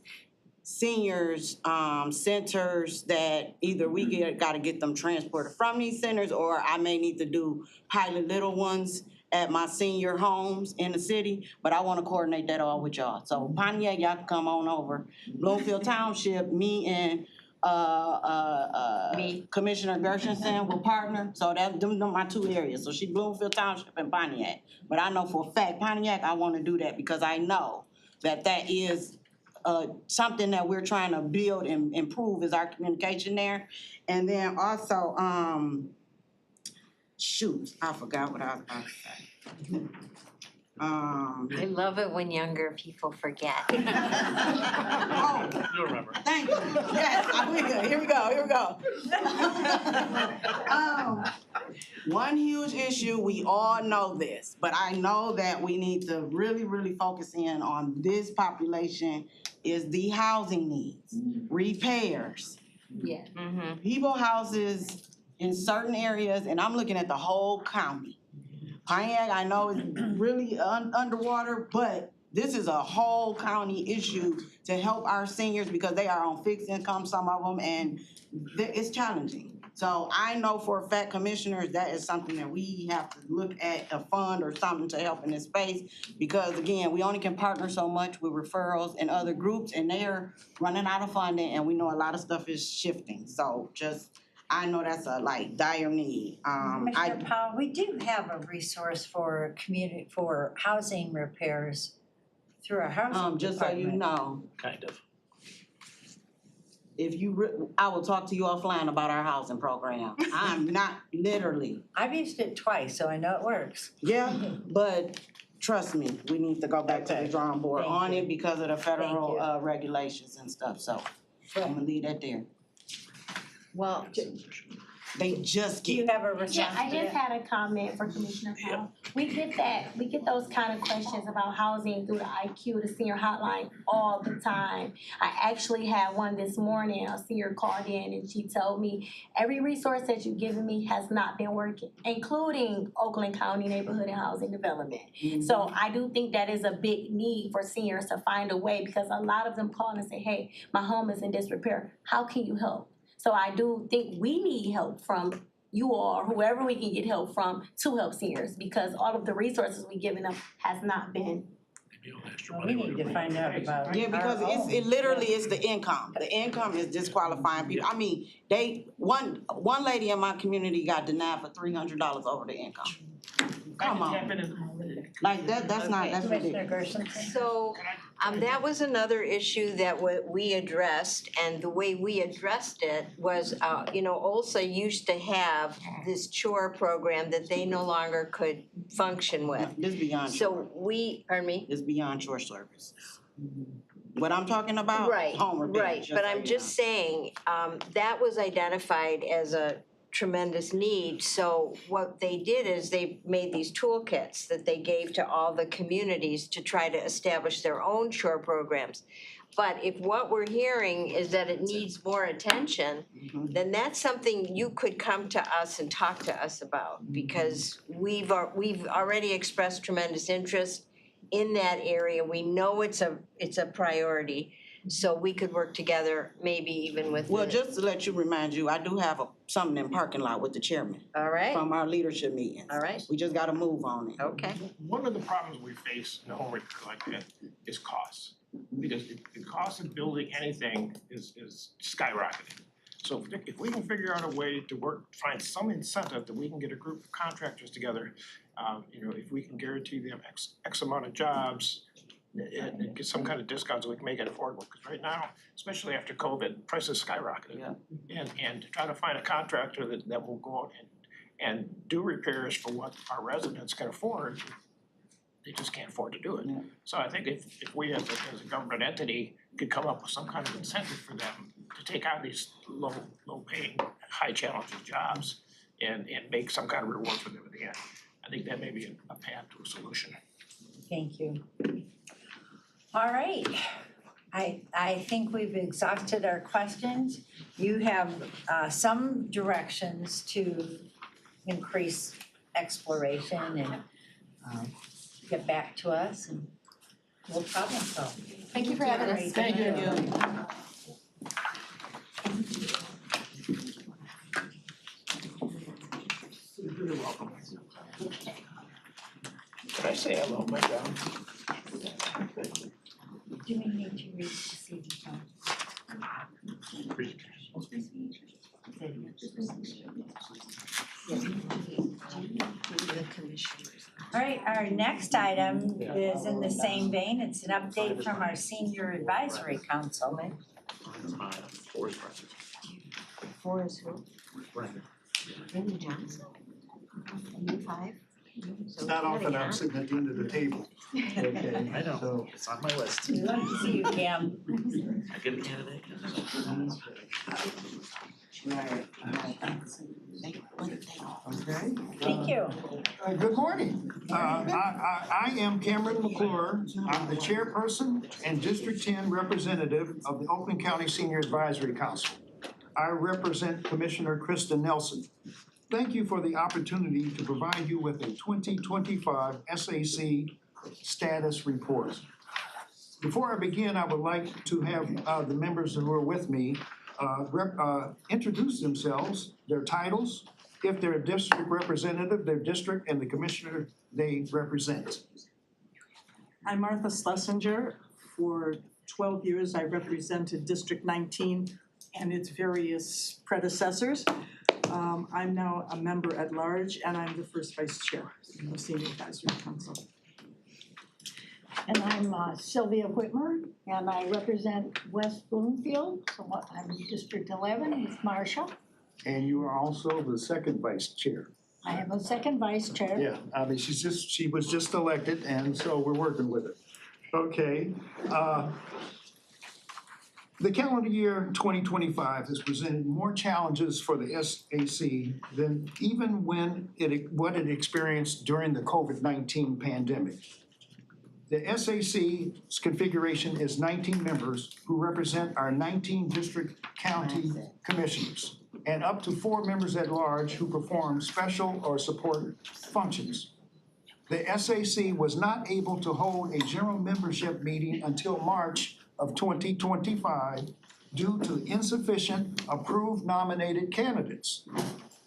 seniors centers that either we gotta get them transported from these centers, or I may need to do pilot little ones at my senior homes in the city, but I wanna coordinate that all with y'all. So Pontiac, y'all can come on over. Bloomfield Township, me and Commissioner Gershenson will partner, so them are my 2 areas. So she Bloomfield Township and Pontiac. But I know for a fact, Pontiac, I wanna do that because I know that is something that we're trying to build and improve is our communication there. And then also, I forgot what I was about to say. I love it when younger people forget. Oh, You'll remember. thank you. Yes, I will. Here we go. One huge issue, we all know this, but I know that we need to really, really focus in on this population is the housing needs, repairs. Yeah. Mm-hmm. People houses in certain areas, and I'm looking at the whole county. Pontiac, I know is really underwater, but this is a whole county issue to help our seniors because they are on fixed income, some of them, and it's challenging. So I know for a fact, commissioners, that is something that we have to look at, a fund or something to help in this space. Because again, we only can partner so much with referrals and other groups, and they're running out of funding, and we know a lot of stuff is shifting. So I know that's a dire need. Commissioner Powell, we do have a resource for housing repairs through our housing department. Just so you know, Kind of. I will talk to you offline about our housing program. I'm not literally. I've used it twice, so I know it works. Yeah, but trust me, we need to go back to the drawing board Thank on you. it because of the federal Thank regulations and stuff, so I'm gonna leave that there. Well, They just Do you get, have a response to Yeah, I just that? had a comment for Commissioner Powell. We get those kind of questions about housing through the IQ, the senior hotline, all the time. I actually had one this morning, a senior called in and she told me, every resource that you've given me has not been working, including Oakland County Neighborhood and Housing Development. So I do think that is a big need for seniors to find a way, because a lot of them call and say, hey, my home is in disrepair, how can you help? So I do think we need help from you all, or whoever we can get help from, to help seniors, because all of the resources we've given them has not been. Well, we need to find out about yeah, because our own. it literally is the income. The income is disqualifying people. I mean, one lady in my community got denied for $300 over the income. Come on. Like that's not, that's Commissioner ridiculous. Gershenson? so That was another issue that we addressed, and the way we addressed it was, OLSA used to have this chore program that they no longer could function with. This beyond. So pardon me? It's beyond shore services. What I'm talking about, homework day, Right, but I'm just saying, that was identified as a tremendous need. So what they did is they made these toolkits that they gave to all the communities to try to establish their own shore programs. But if what we're hearing is that it needs more attention, then that's something you could come to us and talk to us about, because we've already expressed tremendous interest in that area. We know it's a priority, so we could work together, maybe even with. Well, just to let you remind you, I do have something in parking lot with the chairman. All right. From our leadership meetings. All right. We just gotta move on it. Okay. One of the problems we face in a home repair like that is costs. Because the cost of building anything is skyrocketing. So if we can figure out a way to find some incentive that we can get a group of contractors together, if we can guarantee them X amount of jobs and get some kind of discount so we can make it affordable. Because right now, especially after COVID, prices skyrocketed. Yeah. And to try to find a contractor that will go out and do repairs for what our residents can afford, they just can't afford to do it. Yeah. So I think if we as a government entity could come up with some kind of incentive for them to take on these low paying, high challenges jobs and make some kind of reward for them at the end, I think that may be a path to a solution. Thank you. All right, I think we've exhausted our questions. You have some directions to increase exploration and get back to us and we'll problem solve. Thank you for having us. Thank you. You're welcome. Can I say hello, my God? Do we need to read to see the phone? All right, our next item is in the same vein. It's an update from our Senior Advisory Council. Forrest who? Brenda Johnson? You five? It's not often I'm sitting at the end of the table. Okay, I know, so it's on my list. We love to see you, Cam. I get a candidate. okay. Thank you. Good morning. I am Cameron McClure. I'm the chairperson and District 10 representative of the Oakland County Senior Advisory Council. I represent Commissioner Krista Nelson. Thank you for the opportunity to provide you with a 2025 SAC status report. Before I begin, I would like to have the members who are with me introduce themselves, their titles, if they're a district representative, their district, and the commissioner they represent. I'm Martha Schlesinger. For 12 years, I represented District 19 and its various predecessors. I'm now a member at large and I'm the first vice chair of the Senior Advisory Council. And I'm Sylvia Whitmer, and I represent West Bloomfield, so I'm District 11 with Marcia. And you are also the second vice chair. I have a second vice chair. Yeah, I mean, she was just elected, and so we're working with it. Okay, the calendar year 2025 has presented more challenges for the SAC than even what it experienced during the COVID-19 pandemic. The SAC's configuration is 19 members who represent our 19 district county commissioners and up to 4 members at large who perform special or support functions. The SAC was not able to hold a general membership meeting until March of 2025 due to insufficient approved nominated candidates.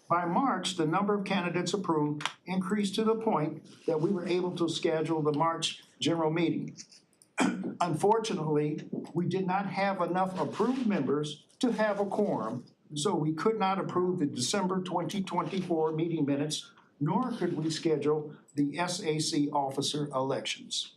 By March, the number of candidates approved increased to the point that we were able to schedule the March general meeting. Unfortunately, we did not have enough approved members to have a quorum, so we could not approve the December 2024 meeting minutes, nor could we schedule the SAC officer elections.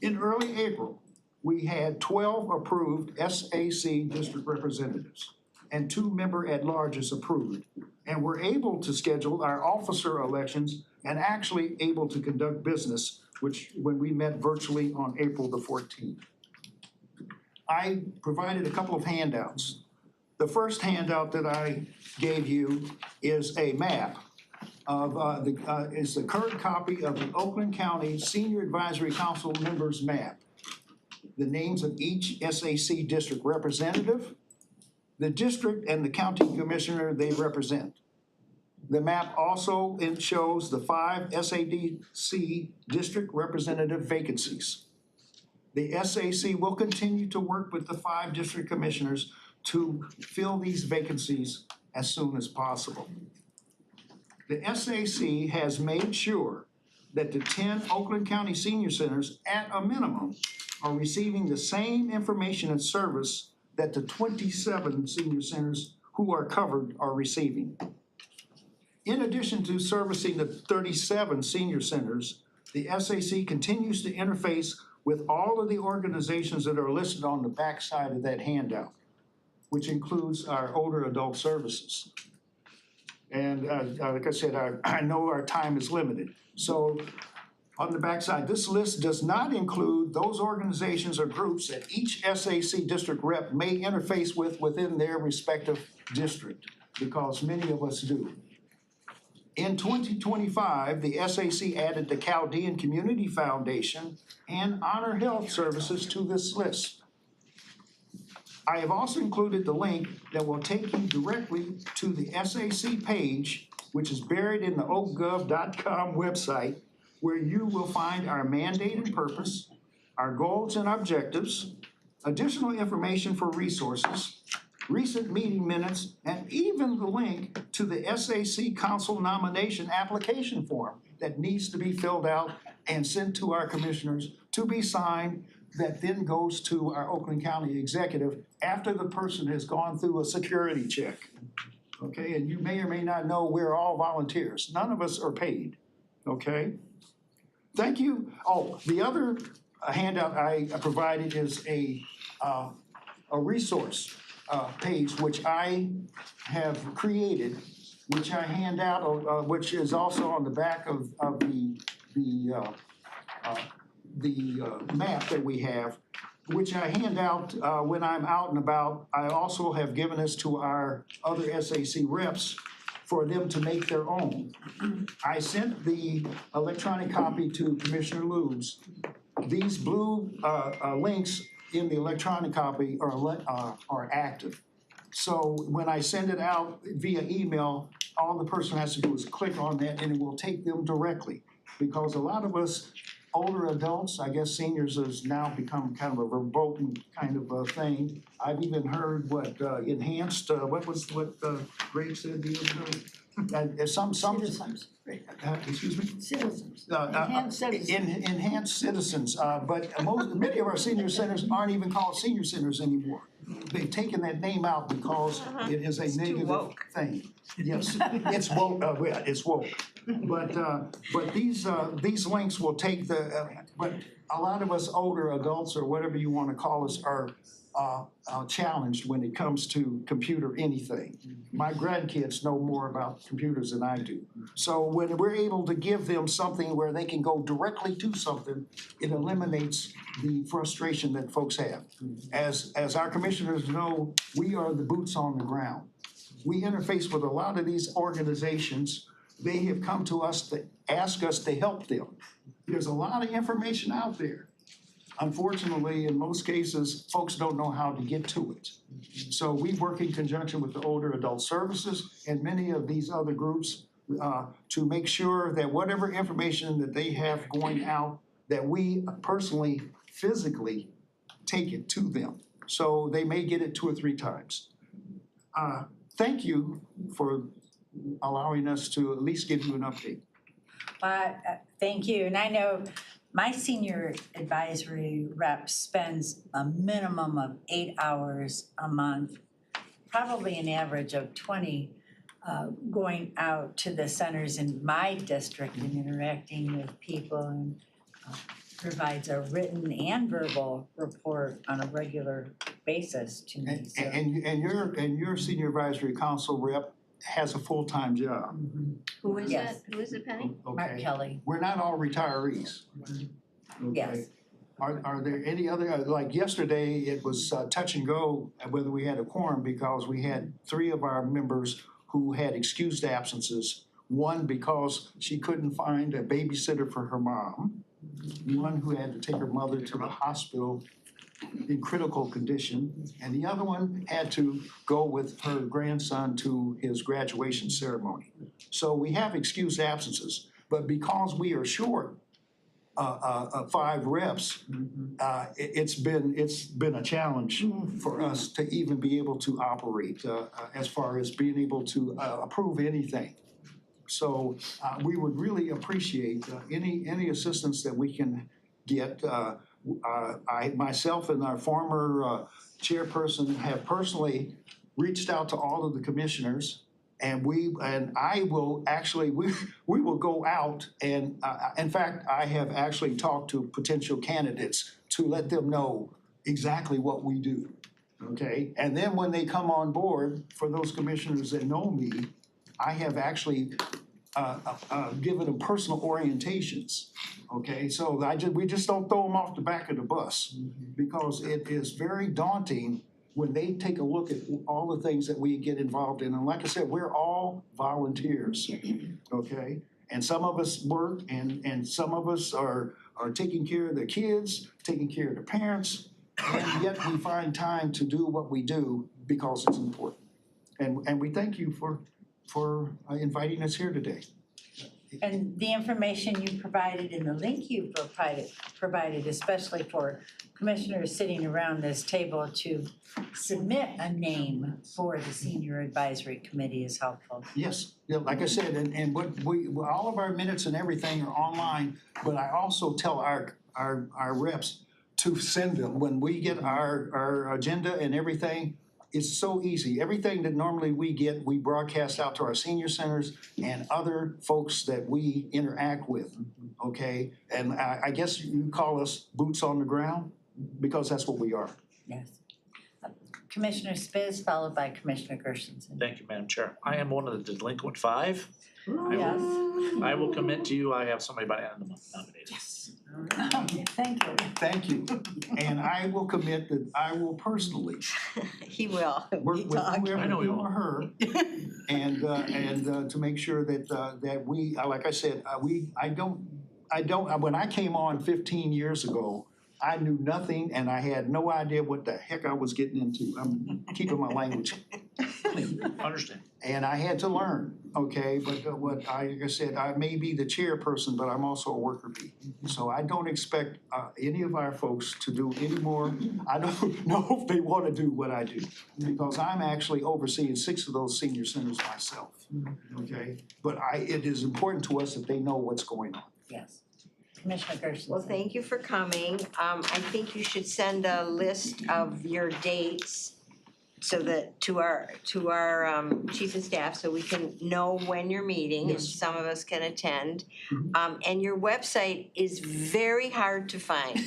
In early April, we had 12 approved SAC district representatives and 2 member-at-larges approved. And we're able to schedule our officer elections and actually able to conduct business, which, when we met virtually on April the 14th. I provided a couple of handouts. The first handout that I gave you is a map of, is the current copy of the Oakland County Senior Advisory Council members map. The names of each SAC district representative, the district and the county commissioner they represent. The map also shows the 5 SADC district representative vacancies. The SAC will continue to work with the 5 district commissioners to fill these vacancies as soon as possible. The SAC has made sure that the 10 Oakland County Senior Centers, at a minimum, are receiving the same information and service that the 27 senior centers who are covered are receiving. In addition to servicing the 37 senior centers, the SAC continues to interface with all of the organizations that are listed on the back side of that handout, which includes our older adult services. And like I said, I know our time is limited. So on the backside, this list does not include those organizations or groups that each SAC district rep may interface with within their respective district, because many of us do. In 2025, the SAC added the Chaldean Community Foundation and Honor Health Services to this list. I have also included the link that will take you directly to the SAC page, which is buried in the oakgov.com website, where you will find our mandate and purpose, our goals and objectives, additional information for resources, recent meeting minutes, and even the link to the SAC Council nomination application form that needs to be filled out and sent to our commissioners to be signed, that then goes to our Oakland County executive after the person has gone through a security check. Okay, and you may or may not know we're all volunteers. None of us are paid, okay? Thank you. Oh, the other handout I provided is a resource page which I have created, which I hand out, which is also on the back of the map that we have, which I hand out when I'm out and about. I also have given this to our other SAC reps for them to make their own. I sent the electronic copy to Commissioner Lubes. These blue links in the electronic copy are active. So when I send it out via email, all the person has to do is click on that and it will take them directly. Because a lot of us older adults, I guess seniors has now become kind of a verboten kind of a thing. I've even heard what enhanced, what Greg said the other day? Citizens. Excuse me? Citizens. Enhanced citizens. Enhanced citizens, but many of our senior centers aren't even called senior centers anymore. They've taken that name out because it is a negative thing. Yes, it's woke, yeah, it's woke. But these links will take but a lot of us older adults or whatever you wanna call us are challenged when it comes to computer anything. My grandkids know more about computers than I do. So when we're able to give them something where they can go directly to something, it eliminates the frustration that folks have. As our commissioners know, we are the boots on the ground. We interface with a lot of these organizations. They have come to us to ask us to help them. There's a lot of information out there. Unfortunately, in most cases, folks don't know how to get to it. So we work in conjunction with the Older Adult Services and many of these other groups to make sure that whatever information that they have going out, that we personally, physically take it to them. So they may get it 2 or 3 times. Thank you for allowing us to at least give you an update. Thank you, and I know my senior advisory rep spends a minimum of 8 hours a month, probably an average of 20, going out to the centers in my district and interacting with people and provides a written and verbal report on a regular basis to me, so. And your senior advisory council rep has a full-time job, Who is Yes. it? Who is it, Penny? Mark okay? Kelly, We're not all retirees. yes. Okay. Are there any other, like yesterday, it was touch and go whether we had a quorum because we had 3 of our members who had excused absences. One because she couldn't find a babysitter for her mom. One who had to take her mother to the hospital in critical condition. And the other one had to go with her grandson to his graduation ceremony. So we have excused absences, but because we are short 5 reps, it's been a challenge for us to even be able to operate as far as being able to approve anything. So we would really appreciate any assistance that we can get. I myself and our former chairperson have personally reached out to all of the commissioners. And I will actually, we will go out and, in fact, I have actually talked to potential candidates to let them know exactly what we do, okay? And then when they come on board, for those commissioners that know me, I have actually given them personal orientations, okay? So we just don't throw them off the back of the bus because it is very daunting when they take a look at all the things that we get involved in. And like I said, we're all volunteers, okay? And some of us work and some of us are taking care of their kids, taking care of their parents, and yet we find time to do what we do because it's important. And we thank you for inviting us here today. And the information you provided and the link you provided, especially for commissioners sitting around this table to submit a name for the senior advisory committee is helpful. Yes, yeah, like I said, and what all of our minutes and everything are online, but I also tell our reps to send them. When we get our agenda and everything, it's so easy. Everything that normally we get, we broadcast out to our senior centers and other folks that we interact with, okay? And I guess you call us boots on the ground, because that's what we are. Yes. Commissioner Spiz, followed by Commissioner Gershenson. Thank you, Madam Chair. I am one of the delinquent 5. Yes. I will commit to you, I have somebody by the end of the month nominated. Yes. Thank you. Thank you. And I will commit that I will personally He will. work We with talked. whoever, I know he him will. or her, and to make sure that we, like I said, I don't, when I came on 15 years ago, I knew nothing and I had no idea what the heck I was getting into. I'm keeping my language clean. Understand. And I had to learn, okay, but like I said, I may be the chairperson, but I'm also a worker bee. So I don't expect any of our folks to do any more. I don't know if they want to do what I do, because I'm actually overseeing 6 of those senior centers myself, okay? But it is important to us that they know what's going on. Yes. Commissioner Gershenson. Well, thank you for coming. I think you should send a list of your dates so that to our chief of staff, so we can know when you're meeting and Yes. some of us can attend. And your website is very hard to find.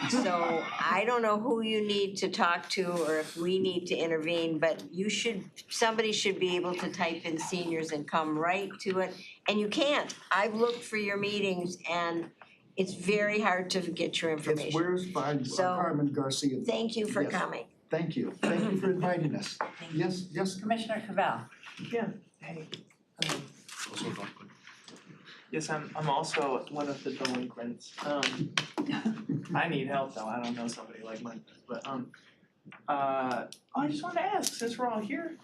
So I don't know who you need to talk to or if we need to intervene, but somebody should be able to type in seniors and come right to it. And you can't. I've looked for your meetings and it's very hard to get your It's information. where's by So, Carmen Garcia. Thank you for Yes. coming. Thank you. Thank you for inviting us. Yes, yes. Commissioner Cavell. Yeah, hey. Yes, I'm also one of the delinquents. I need help though, I don't know somebody like mine, but I just wanted to ask, since we're all here,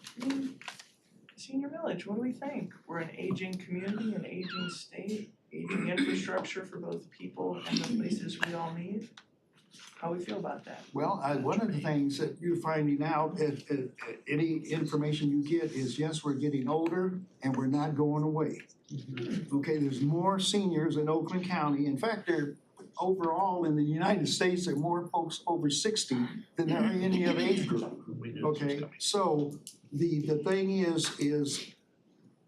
Senior Village, what do we think? We're an aging community, an aging state, aging infrastructure for both people and the places we all need. How we feel about that? Well, one of the things that you're finding out, any information you get is, yes, we're getting older and we're not going away. Okay, there's more seniors in Oakland County. In fact, overall in the United States, there are more folks over 60 than there are any other age group. Okay, so the thing is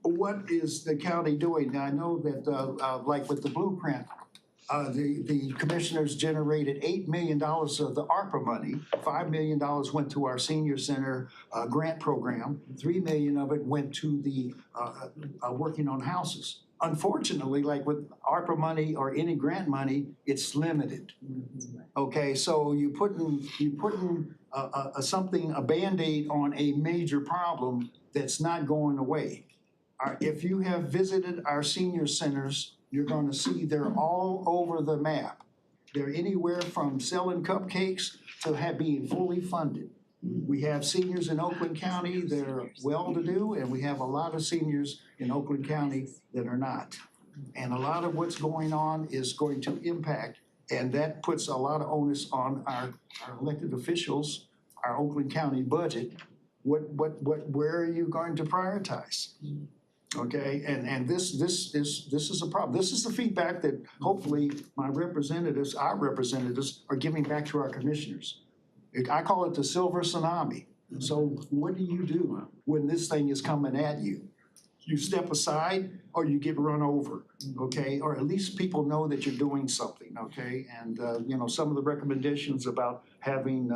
what is the county doing? Now, I know that like with the blueprint, The commissioners generated $8 million of the ARPA money. $5 million went to our senior center grant program. $3 million of it went to the working on houses. Unfortunately, like with ARPA money or any grant money, it's limited. Okay, so you putting a Band-Aid on a major problem that's not going away. If you have visited our senior centers, you're gonna see they're all over the map. They're anywhere from selling cupcakes to being fully funded. We have seniors in Oakland County that are well-to-do, and we have a lot of seniors in Oakland County that are not. And a lot of what's going on is going to impact, and that puts a lot of onus on our elected officials, our Oakland County budget. Where are you going to prioritize? Okay, and this is a problem. This is the feedback that hopefully our representatives are giving back to our commissioners. I call it the silver tsunami. So what do you do when this thing is coming at you? You step aside or you get run over, okay? Or at least people know that you're doing something, okay? And some of the recommendations about having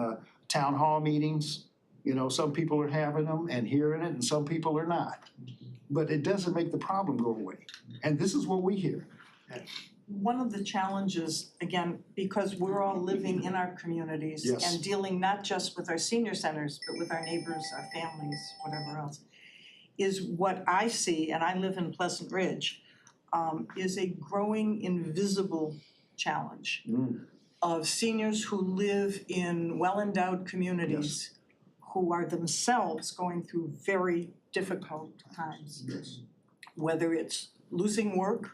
town hall meetings, some people are having them and hearing it and some people are not. But it doesn't make the problem go away. And this is what we hear. One of the challenges, again, because we're all living in our communities Yes. and dealing not just with our senior centers, but with our neighbors, our families, whatever else, is what I see, and I live in Pleasant Ridge, is a growing invisible challenge of seniors who live in well-endowed communities who are themselves going through very difficult times. Yes. Whether it's losing work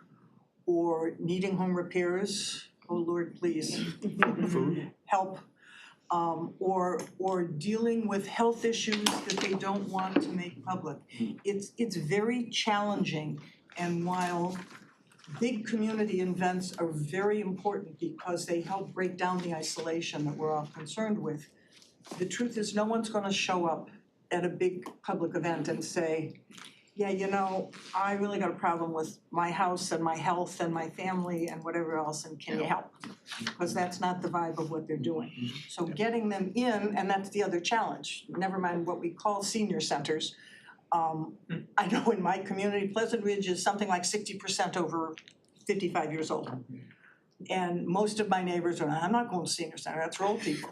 or needing home repairs, oh Lord, please, Food. help. Or dealing with health issues that they don't want to make public. It's very challenging, and while big community events are very important because they help break down the isolation that we're all concerned with, the truth is no one's gonna show up at a big public event and say, yeah, I really got a problem with my house and my health and my family and whatever else, and can you help? Because that's not the vibe of what they're doing. So getting them in, and that's the other challenge, never mind what we call senior centers. I know in my community, Pleasant Ridge is something like 60% over 55 years old. And most of my neighbors are, I'm not going to senior center, that's for old people.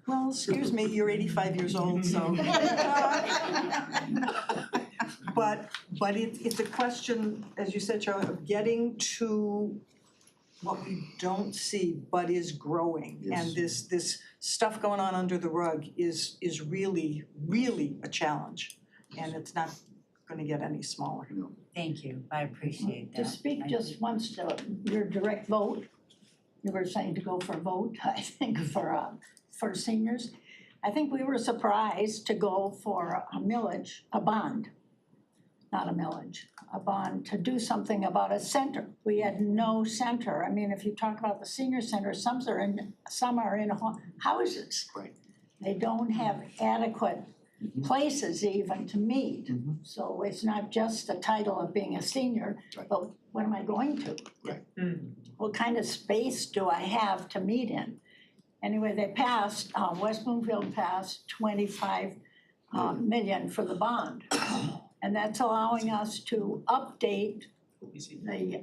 Well, excuse me, you're 85 years old, so. But it's a question, as you said, Charlie, of getting to what we don't see but is growing. Yes. And this stuff going on under the rug is really, really a challenge. And it's not gonna get any smaller. Thank you, I appreciate that. To speak just once to your direct vote, you were saying to go for a vote, I think for seniors. I think we were surprised to go for a millage, a bond, not a millage, a bond to do something about a center. We had no center. I mean, if you talk about the senior center, some are in houses. Right. They don't have adequate places even to meet. So it's not just the title of being a senior, Right. but what am I going to? Right. What kind of space do I have to meet in? Anyway, they passed, West Bloomfield passed 25 million for the bond. And that's allowing us to update the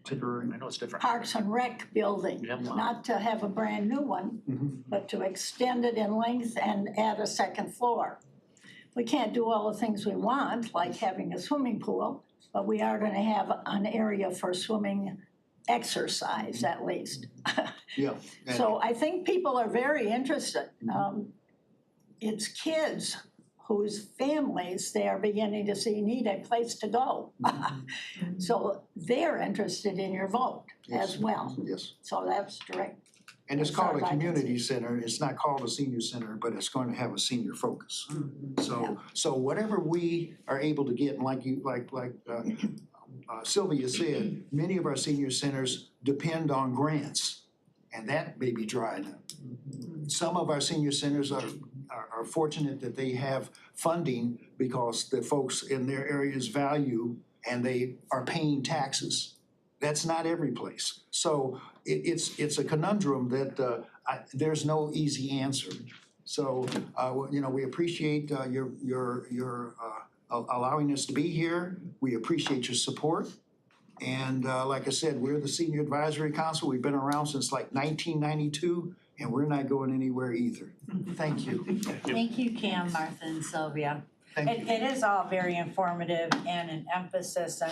Temporary, I know it's different. Parks and Rec building, We have one. not to have a brand new one, but to extend it in length and add a second floor. We can't do all the things we want, like having a swimming pool, but we are gonna have an area for swimming exercise at least. Yeah. So I think people are very interested. It's kids whose families they are beginning to see need a place to go. So they're interested in your vote as well. Yes. So that's direct. And it's as called far a as I can community center, it's not called a senior center, but it's going to have a senior focus. So whatever we are able to get, and like Sylvia said, many of our senior centers depend on grants, and that may be drying up. Some of our senior centers are fortunate that they have funding because the folks in their areas value and they are paying taxes. That's not every place. So it's a conundrum that there's no easy answer. So, we appreciate your allowing us to be here. We appreciate your support. And like I said, we're the Senior Advisory Council. We've been around since like 1992, and we're not going anywhere either. Thank you. Thank you, Cam, Martha, and Sylvia. Thank you. It is all very informative and an emphasis on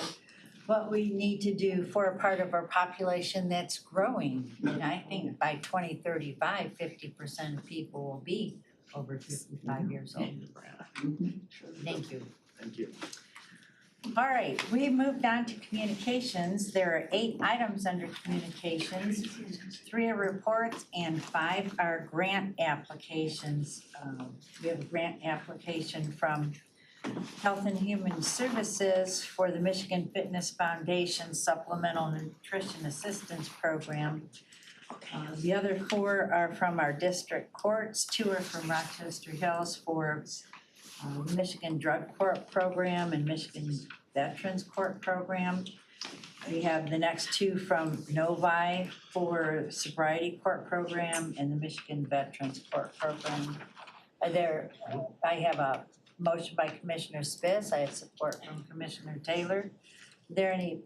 what we need to do for a part of our population that's growing. And I think by 2035, 50% of people will be over 55 years old. Thank you. Thank you. All right, we moved on to communications. There are 8 items under communications. 3 are reports and 5 are grant applications. We have a grant application from Health and Human Services for the Michigan Fitness Foundation Supplemental Nutrition Assistance Program. The other 4 are from our district courts. 2 are from Rochester Hills for the Michigan Drug Court Program and Michigan Veterans Court Program. We have the next 2 from Novi for Sobriety Court Program and the Michigan Veterans Court Program. I have a motion by Commissioner Spiss. I have support from Commissioner Taylor. Are there any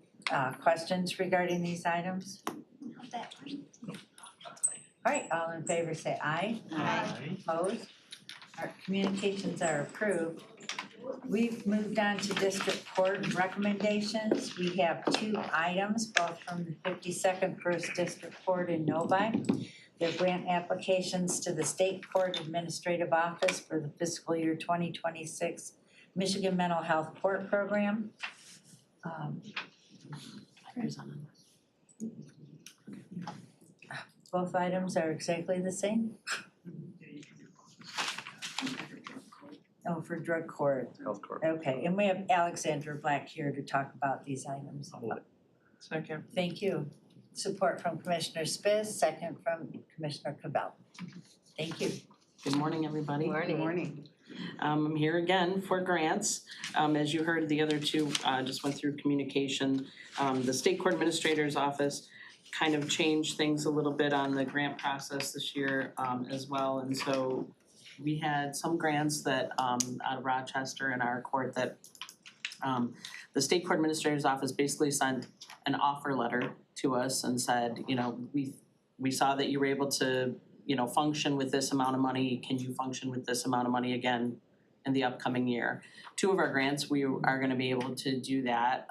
questions regarding these items? All right, all in favor say aye. Aye. Opposed? Our communications are approved. We've moved on to district court recommendations. We have 2 items, both from the 52nd First District Court in Novi. They're grant applications to the State Court Administrative Office for the fiscal year 2026 Michigan Mental Health Court Program. Both items are exactly the same? Oh, for drug court. Health court. Okay, and we have Alexandra Black here to talk about these items. Second. Thank you. Support from Commissioner Spiss, second from Commissioner Cabell. Thank you. Good morning, everybody. Morning. Good morning. I'm here again for grants. As you heard, the other 2 just went through communication. The State Court Administrator's Office kind of changed things a little bit on the grant process this year as well. And so we had some grants that out of Rochester in our court that the State Court Administrator's Office basically sent an offer letter to us and said, we saw that you were able to, function with this amount of money. Can you function with this amount of money again in the upcoming year? 2 of our grants, we are gonna be able to do that.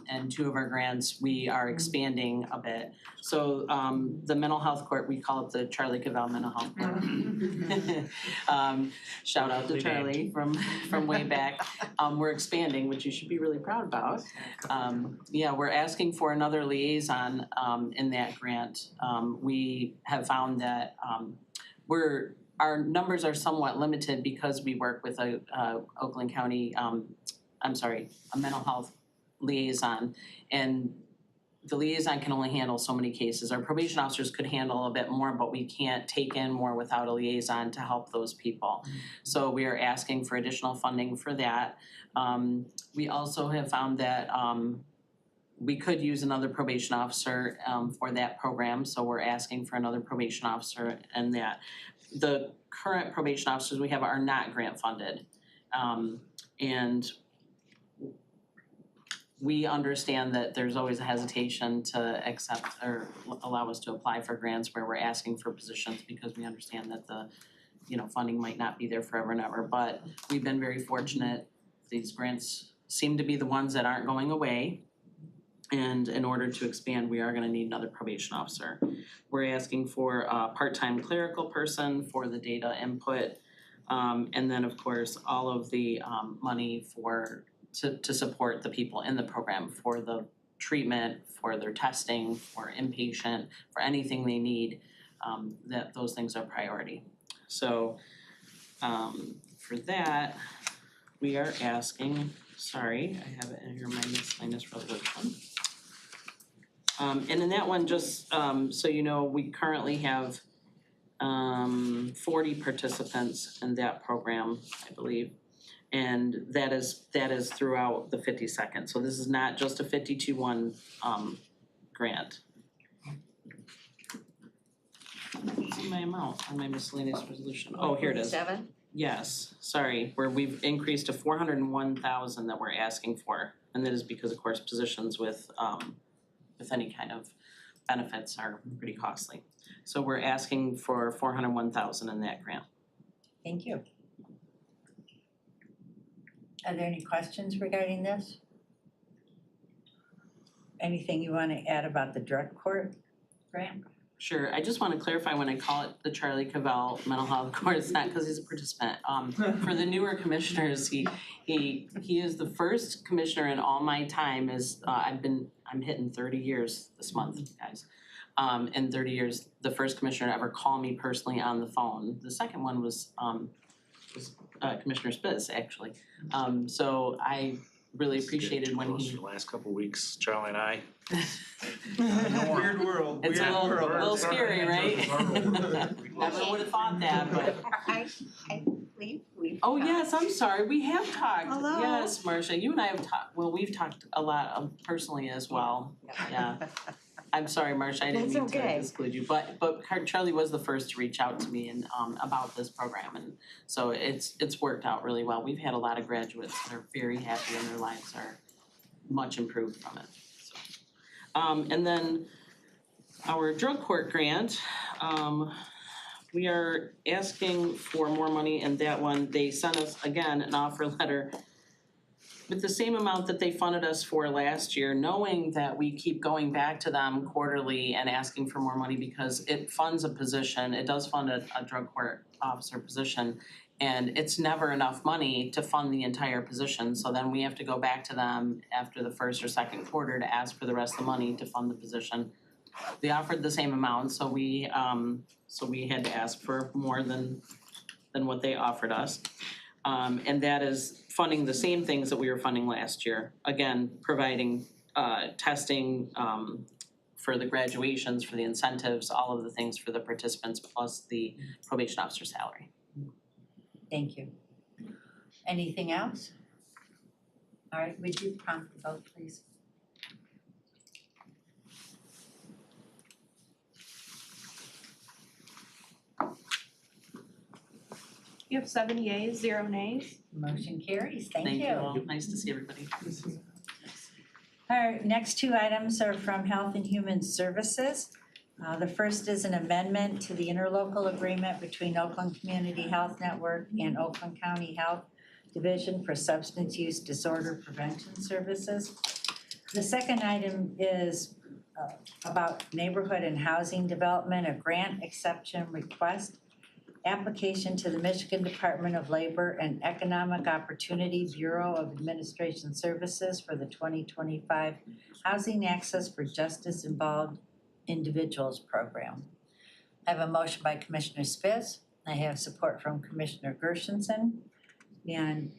And 2 of our grants, we are expanding a bit. So the mental health court, we call it the Charlie Cavell Mental Health Court. Shout out to Charlie from way back. We're expanding, which you should be really proud about. We're asking for another liaison in that grant. We have found that our numbers are somewhat limited because we work with a Oakland County, a mental health liaison. And the liaison can only handle so many cases. Our probation officers could handle a bit more, but we can't take in more without a liaison to help those people. So we are asking for additional funding for that. We also have found that we could use another probation officer for that program. So we're asking for another probation officer and that. The current probation officers we have are not grant funded. And we understand that there's always a hesitation to accept or allow us to apply for grants where we're asking for positions because we understand that the funding might not be there forever and ever. But we've been very fortunate. These grants seem to be the ones that aren't going away. And in order to expand, we are gonna need another probation officer. We're asking for a part-time clerical person for the data input. And then, of course, all of the money to support the people in the program for the treatment, for their testing, for inpatient, for anything they need, that those things are priority. So for that, we are asking, sorry, I have it in here, my miscellaneous resolution. And in that one, just so you know, we currently have 40 participants in that program, I believe. And that is throughout the 52nd. So this is not just a 52-1 grant. Let's see my amount on my miscellaneous resolution. Oh, here it is. 7? Yes, sorry, where we've increased to 401,000 that we're asking for. And that is because, of course, positions with any kind of benefits are pretty costly. So we're asking for 401,000 in that grant. Thank you. Are there any questions regarding this? Anything you want to add about the drug court grant? Sure, I just want to clarify when I call it the Charlie Cavell Mental Health Court, it's not because he's a participant. For the newer commissioners, he is the first commissioner in all my time I'm hitting 30 years this month, guys. In 30 years, the first commissioner to ever call me personally on the phone. The second one was Commissioner Spitz, actually. So I really appreciated when he. The last couple of weeks, Charlie and I. Weird world, It's a weird world. little scary, right? Never would have thought that, but. I believe we've. Oh, yes, I'm sorry, we have talked. Hello. Yes, Marcia, you and I have talked, well, we've talked a lot personally as well, yeah. I'm sorry, Marcia, I didn't That's mean to okay. exclude you, but Charlie was the first to reach out to me and about this program, and so it's worked out really well. We've had a lot of graduates that are very happy and their lives are much improved from it, so. And then our drug court grant, we are asking for more money in that one. They sent us, again, an offer letter with the same amount that they funded us for last year, knowing that we keep going back to them quarterly and asking for more money because it funds a position, it does fund a drug court officer position, and it's never enough money to fund the entire position, so then we have to go back to them after the first or second quarter to ask for the rest of the money to fund the position. They offered the same amount, so we had to ask for more than what they offered us. And that is funding the same things that we were funding last year. Again, providing testing for the graduations, for the incentives, all of the things for the participants, plus the probation officer salary. Thank you. Anything else? All right, would you prompt the vote, please? You have 7 yeas, 0 nays. Motion carries, thank Thank you. you all, nice to see everybody. Our next two items are from Health and Human Services. The first is an amendment to the interlocal agreement between Oakland Community Health Network and Oakland County Health Division for Substance Use Disorder Prevention Services. The second item is about neighborhood and housing development, a grant exception request. Application to the Michigan Department of Labor and Economic Opportunity Bureau of Administration Services for the 2025 Housing Access for Justice Involved Individuals Program. I have a motion by Commissioner Spitz. I have support from Commissioner Gershenson. And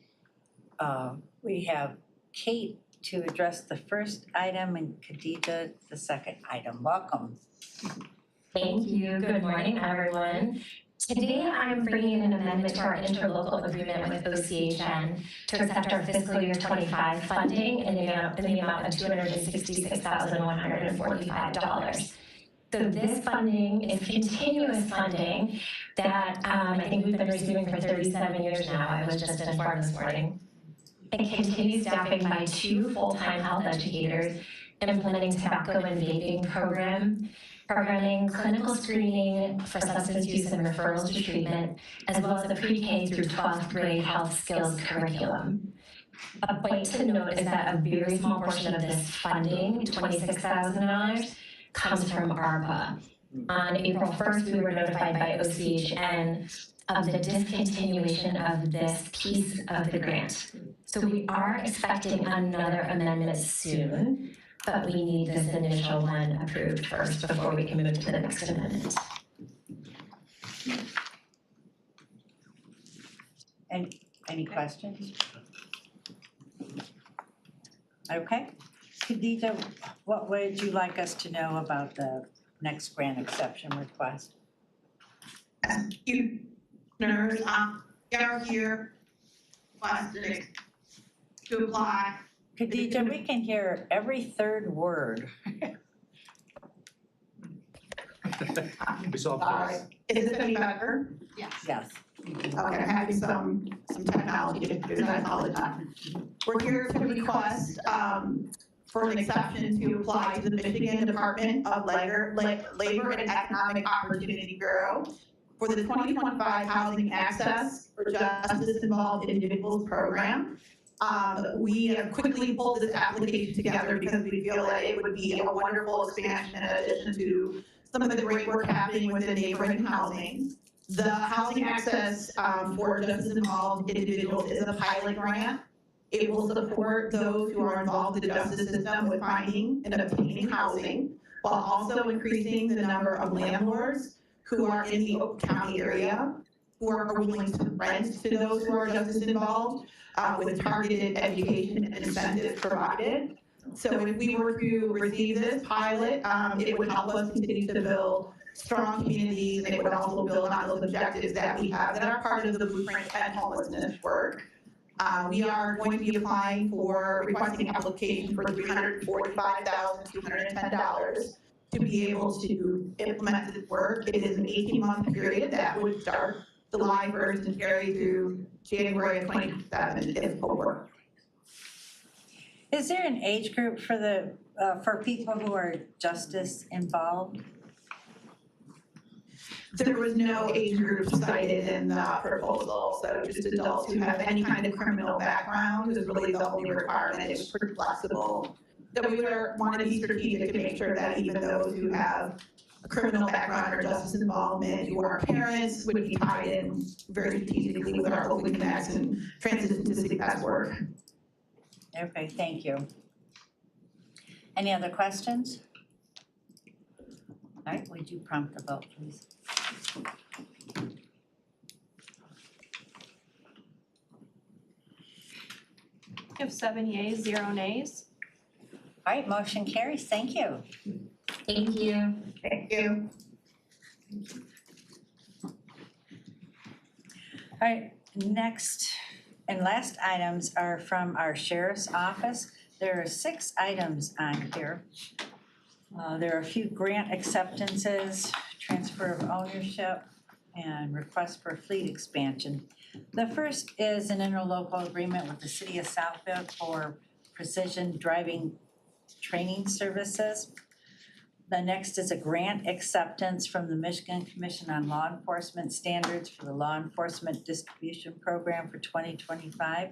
we have Kate to address the first item and Khadija the second item. Welcome. Thank you. Good morning, everyone. Today, I'm bringing an amendment to our interlocal agreement with OCHN to accept our fiscal year 25 funding in the amount of $266,145. So this funding is continuous funding that I think we've been receiving for 37 years now. I was just informed this morning. It continues staffing by 2 full-time health educators, implementing tobacco and vaping programming, clinical screening for substance use and referrals to treatment, as well as the pre-K through 12th grade health skills curriculum. A point to note is that a very small portion of this funding, $26,000, comes from ARPA. On April 1st, we were notified by OCHN of the discontinuation of this piece of the grant. So we are expecting another amendment soon, but we need this initial one approved first before we can move to the next amendment. Any questions? Okay. Khadija, what would you like us to know about the next grant exception request? You nurse, are here requested to apply. Khadija, we can hear every third word. We saw Alright, is this any better? Yes. Okay, I'm having some technology issues, I apologize. We're here to request, for an exception to apply to the Michigan Department of Labor and Economic Opportunity Bureau for the 2025 Housing Access for Justice-Involved Individuals Program. We have quickly pulled this application together because we feel that it would be a wonderful expansion in addition to some of the great work happening within neighborhood housing. The Housing Access for Justice-Involved Individuals is a pilot grant. It will support those who are involved in the justice system with finding and obtaining housing, while also increasing the number of landlords who are in the Oak County area, who are willing to rent to those who are justice involved, with targeted education and incentives provided. So if we were to receive this pilot, it would help us continue to build strong communities, and it would also build on those objectives that we have that are part of the Blueprint to End Homelessness work. We are going to be applying for, requesting application for $345,210 to be able to implement this work. It is an 18-month period that would start July 1st and carry through January of 2027 if full work. Is there an age group for the, for people who are justice involved? There was no age group cited in the proposal, so just adults who have any kind of criminal background is really the only requirement. It was pretty flexible. That we wanted to be strategic to make sure that even those who have a criminal background or justice involvement, who are parents, would be tied in very strategically with our Open Connects and transition to city pass work. Okay, thank you. Any other questions? All right, would you prompt the vote, please? We have 7 yeas, 0 nays. All right, motion carries. Thank you. Thank you. Thank you. All right, next and last items are from our sheriff's office. There are 6 items on here. There are a few grant acceptances, transfer of ownership, and request for fleet expansion. The first is an interlocal agreement with the city of Southfield for precision driving training services. The next is a grant acceptance from the Michigan Commission on Law Enforcement Standards for the Law Enforcement Distribution Program for 2025.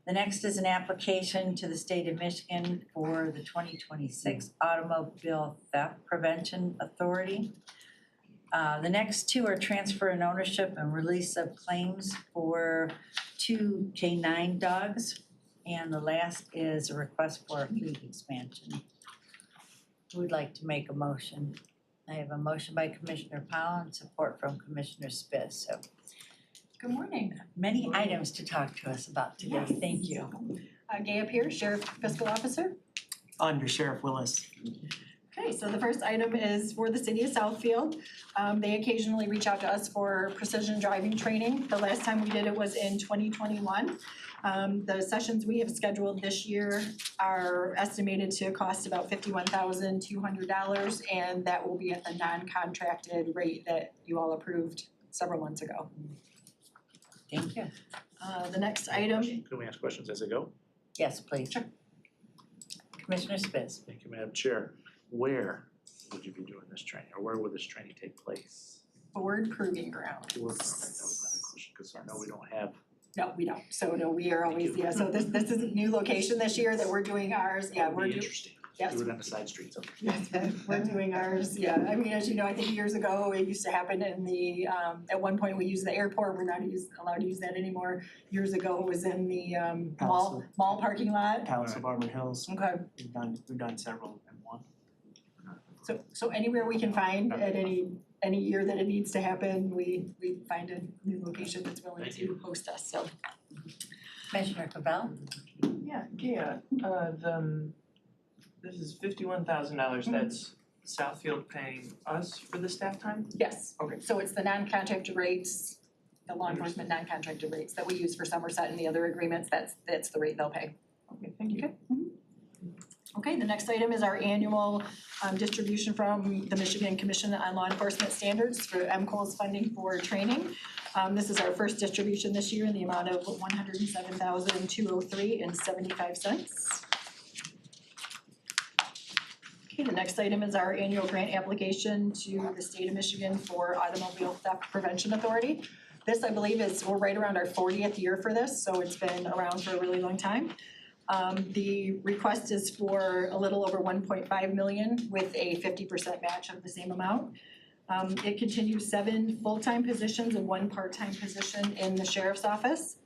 The next is an application to the state of Michigan for the 2026 Automobile Theft Prevention Authority. The next 2 are transfer and ownership and release of claims for 2 K9 dogs. And the last is a request for a fleet expansion. Who would like to make a motion? I have a motion by Commissioner Powell and support from Commissioner Spitz. So Good morning. many items to talk to us about today. Yes. Thank you. Gaya Pierce, Sheriff Fiscal Officer. Under Sheriff Willis. Okay, so the first item is for the city of Southfield. They occasionally reach out to us for precision driving training. The last time we did it was in 2021. The sessions we have scheduled this year are estimated to cost about $51,200, and that will be at the non-contracted rate that you all approved several months ago. Thank you. The next item. Can we ask questions as they go? Yes, please. Sure. Commissioner Spitz. Thank you, Madam Chair. Where would you be doing this training, or where would this training take place? Ford Proving Ground. That was another question, because I know we don't have. No, we don't. So no, we are always, yeah, so this is a new location this year that we're doing ours. Yeah, we're doing. Interesting. Yes. Do it on the side streets, okay. Yes, we're doing ours, yeah. I mean, as you know, I think years ago, it used to happen in the, at one point, we used the airport. We're not allowed to use that anymore. Years ago, it was in the mall parking lot. Palace of Auburn Hills. Okay, We've done several in one. so anywhere we can find at any year that it needs to happen, we find a new location that's willing to host us, so. Commissioner Cavell. Yeah, this is $51,000, that's Southfield paying us for the staff time? Yes. Okay. So it's the non-contracted rates, the law enforcement non-contracted rates that we use for Somerset and the other agreements, that's the rate they'll pay. Okay, thank you. Okay, the next item is our annual distribution from the Michigan Commission on Law Enforcement Standards for MCOL's funding for training. This is our first distribution this year in the amount of $107,203.75. Okay, the next item is our annual grant application to the state of Michigan for Automobile Theft Prevention Authority. This, I believe, we're right around our 40th year for this, so it's been around for a really long time. The request is for a little over 1.5 million with a 50% match of the same amount. It continues 7 full-time positions and 1 part-time position in the sheriff's office.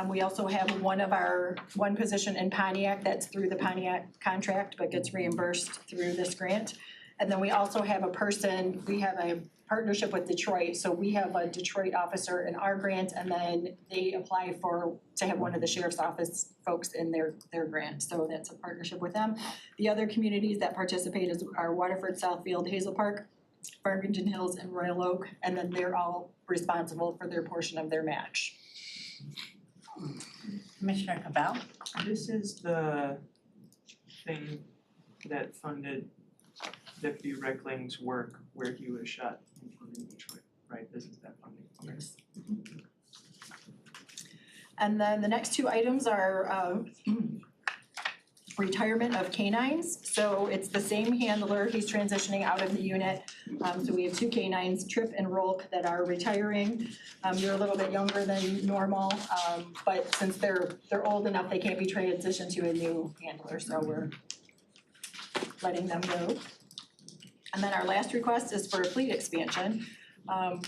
We also have one position in Pontiac that's through the Pontiac contract but gets reimbursed through this grant. And then we also have we have a partnership with Detroit, so we have a Detroit officer in our grant, and then they apply to have one of the sheriff's office folks in their grant, so that's a partnership with them. The other communities that participate are Waterford, Southfield, Hazel Park, Farmington Hills, and Royal Oak, and then they're all responsible for their portion of their match. Commissioner Cabell? This is the thing that funded Deputy Reckling's work where he was shot in Detroit, right? This is that funding. Yes. And then the next 2 items are retirement of canines. So it's the same handler, he's transitioning out of the unit. So we have 2 canines, Trip and Rolk, that are retiring. They're a little bit younger than normal, but since they're old enough, they can't be transitioned to a new handler, so we're letting them go. And then our last request is for a fleet expansion. I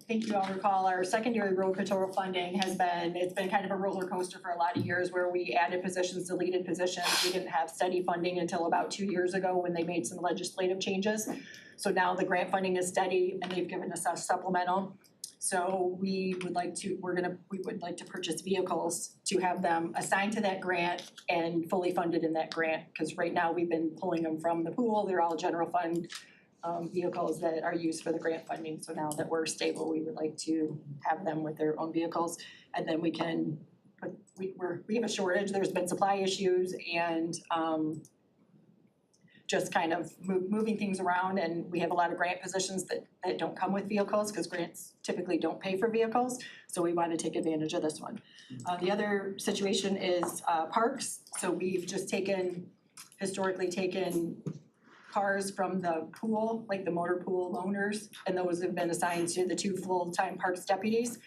think you all recall our secondary road patrol funding it's been kind of a roller coaster for a lot of years where we added positions, deleted positions. We didn't have steady funding until about 2 years ago when they made some legislative changes. So now the grant funding is steady and they've given us a supplemental. So we would like to purchase vehicles to have them assigned to that grant and fully funded in that grant. Because right now we've been pulling them from the pool, they're all general fund vehicles that are used for the grant funding. So now that we're stable, we would like to have them with their own vehicles. And then we have a shortage, there's been supply issues and just kind of moving things around, and we have a lot of grant positions that don't come with vehicles because grants typically don't pay for vehicles, so we want to take advantage of this one. The other situation is parks, so we've just historically taken cars from the pool, like the motor pool loaners, and those have been assigned to the 2 full-time parks deputies.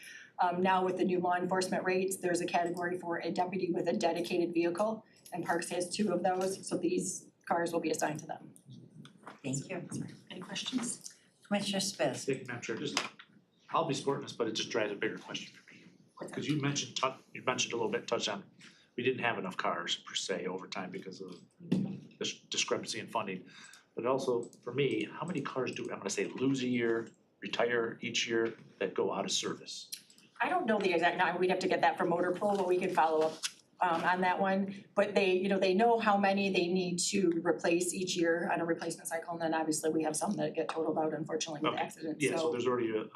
Now with the new law enforcement rates, there's a category for a deputy with a dedicated vehicle, and Parks has 2 of those, so these cars will be assigned to them. Thank you. Any questions? Commissioner Spitz? Thank you, Madam Chair. I'll be sporting this, but it just drives a bigger question for me. Because you mentioned a little bit, touched on, we didn't have enough cars per se over time because of this discrepancy in funding. But also, for me, how many cars I'm gonna say lose a year, retire each year, that go out of service? I don't know the exact number, we'd have to get that from Motor Pool, but we can follow up on that one. But they know how many they need to replace each year on a replacement cycle, and then obviously we have some that get totaled out unfortunately with accidents, Yeah, so there's already a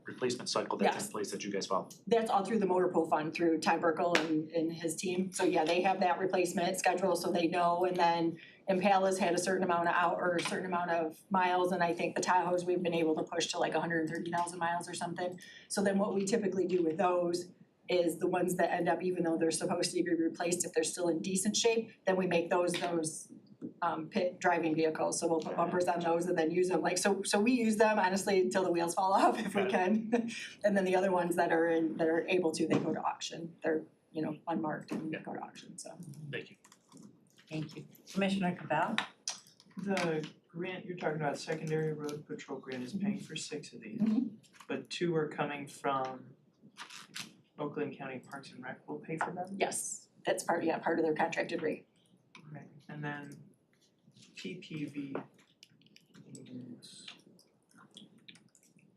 replacement cycle that's Yes. in place that you guys follow. That's all through the Motor Pool Fund, through Ty Burkle and his team. So yeah, they have that replacement schedule, so they know, and then Impala's had a certain amount of miles, and I think the Tahoes, we've been able to push to like 130,000 miles or something. So then what we typically do with those is the ones that end up, even though they're supposed to be replaced, if they're still in decent shape, then we make those pit driving vehicles, so we'll put bumpers on those and then use them, like, so we use them honestly until the wheels fall off if we can. And then the other ones that are able to, they go to auction, they're, unmarked and go to auction, so. Thank you. Thank you. Commissioner Cabell? The grant you're talking about, secondary road patrol grant, is paying for 6 of these, but 2 are coming from Oakland County Parks and Rec will pay for them? Yes, that's part of their contracted rate. Okay, and then PPV.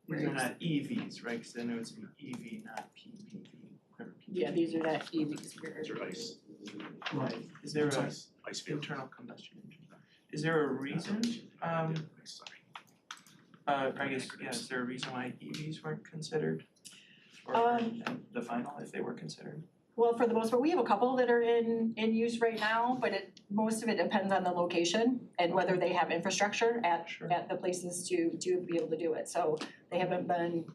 These are not EVs, right? Because I know it's an EV, not PPV. Yeah, these are not EVs. These are ICE. Right. Is there a ICE vehicle. internal combustion engine? Is there a reason? I guess, yeah, is there a reason why EVs weren't considered? Or the final, if they were considered? Well, for the most part, we have a couple that are in use right now, but most of it depends on the location and whether they have infrastructure at the places to be able to do it. So they haven't been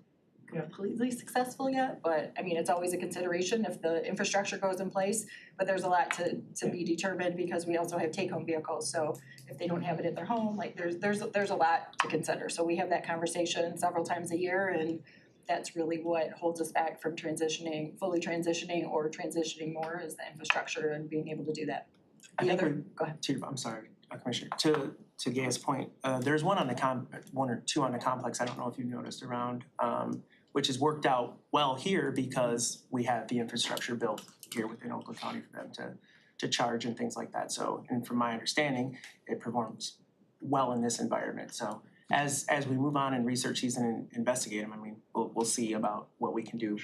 completely successful yet, but I mean, it's always a consideration if the infrastructure goes in place. But there's a lot to be determined because we also have take-home vehicles. So if they don't have it at their home, like there's a lot to consider. So we have that conversation several times a year, and that's really what holds us back from fully transitioning or transitioning more is the infrastructure and being able to do that. I think Go ahead. I'm sorry, Commissioner, to Gaia's point, there's one or two on the complex, I don't know if you've noticed around, which has worked out well here because we have the infrastructure built here within Oakland County for them to charge and things like that. So, and from my understanding, it performs well in this environment. So as we move on in research season and investigate them, I mean, we'll see about what we can do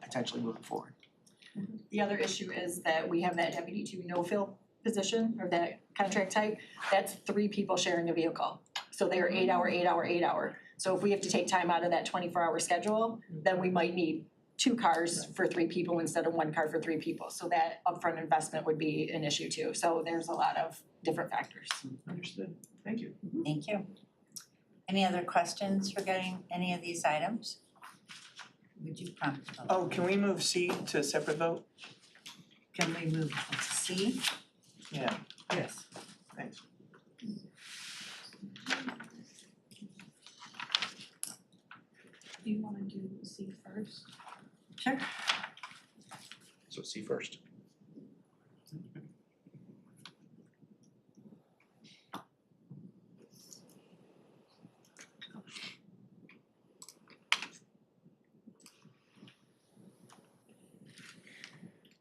potentially moving forward. The other issue is that we have that deputy to no-fill position or that contract type. That's 3 people sharing a vehicle. So they're 8 hour, 8 hour, 8 hour. So if we have to take time out of that 24-hour schedule, then we might need 2 cars for 3 people instead of 1 car for 3 people. So that upfront investment would be an issue too. So there's a lot of different factors. Understood. Thank you. Thank you. Any other questions regarding any of these items? Would you prompt the vote? Oh, can we move C to a separate vote? Can we move to C? Yeah, Yes. thanks. Do you wanna do C first? Sure. So C first.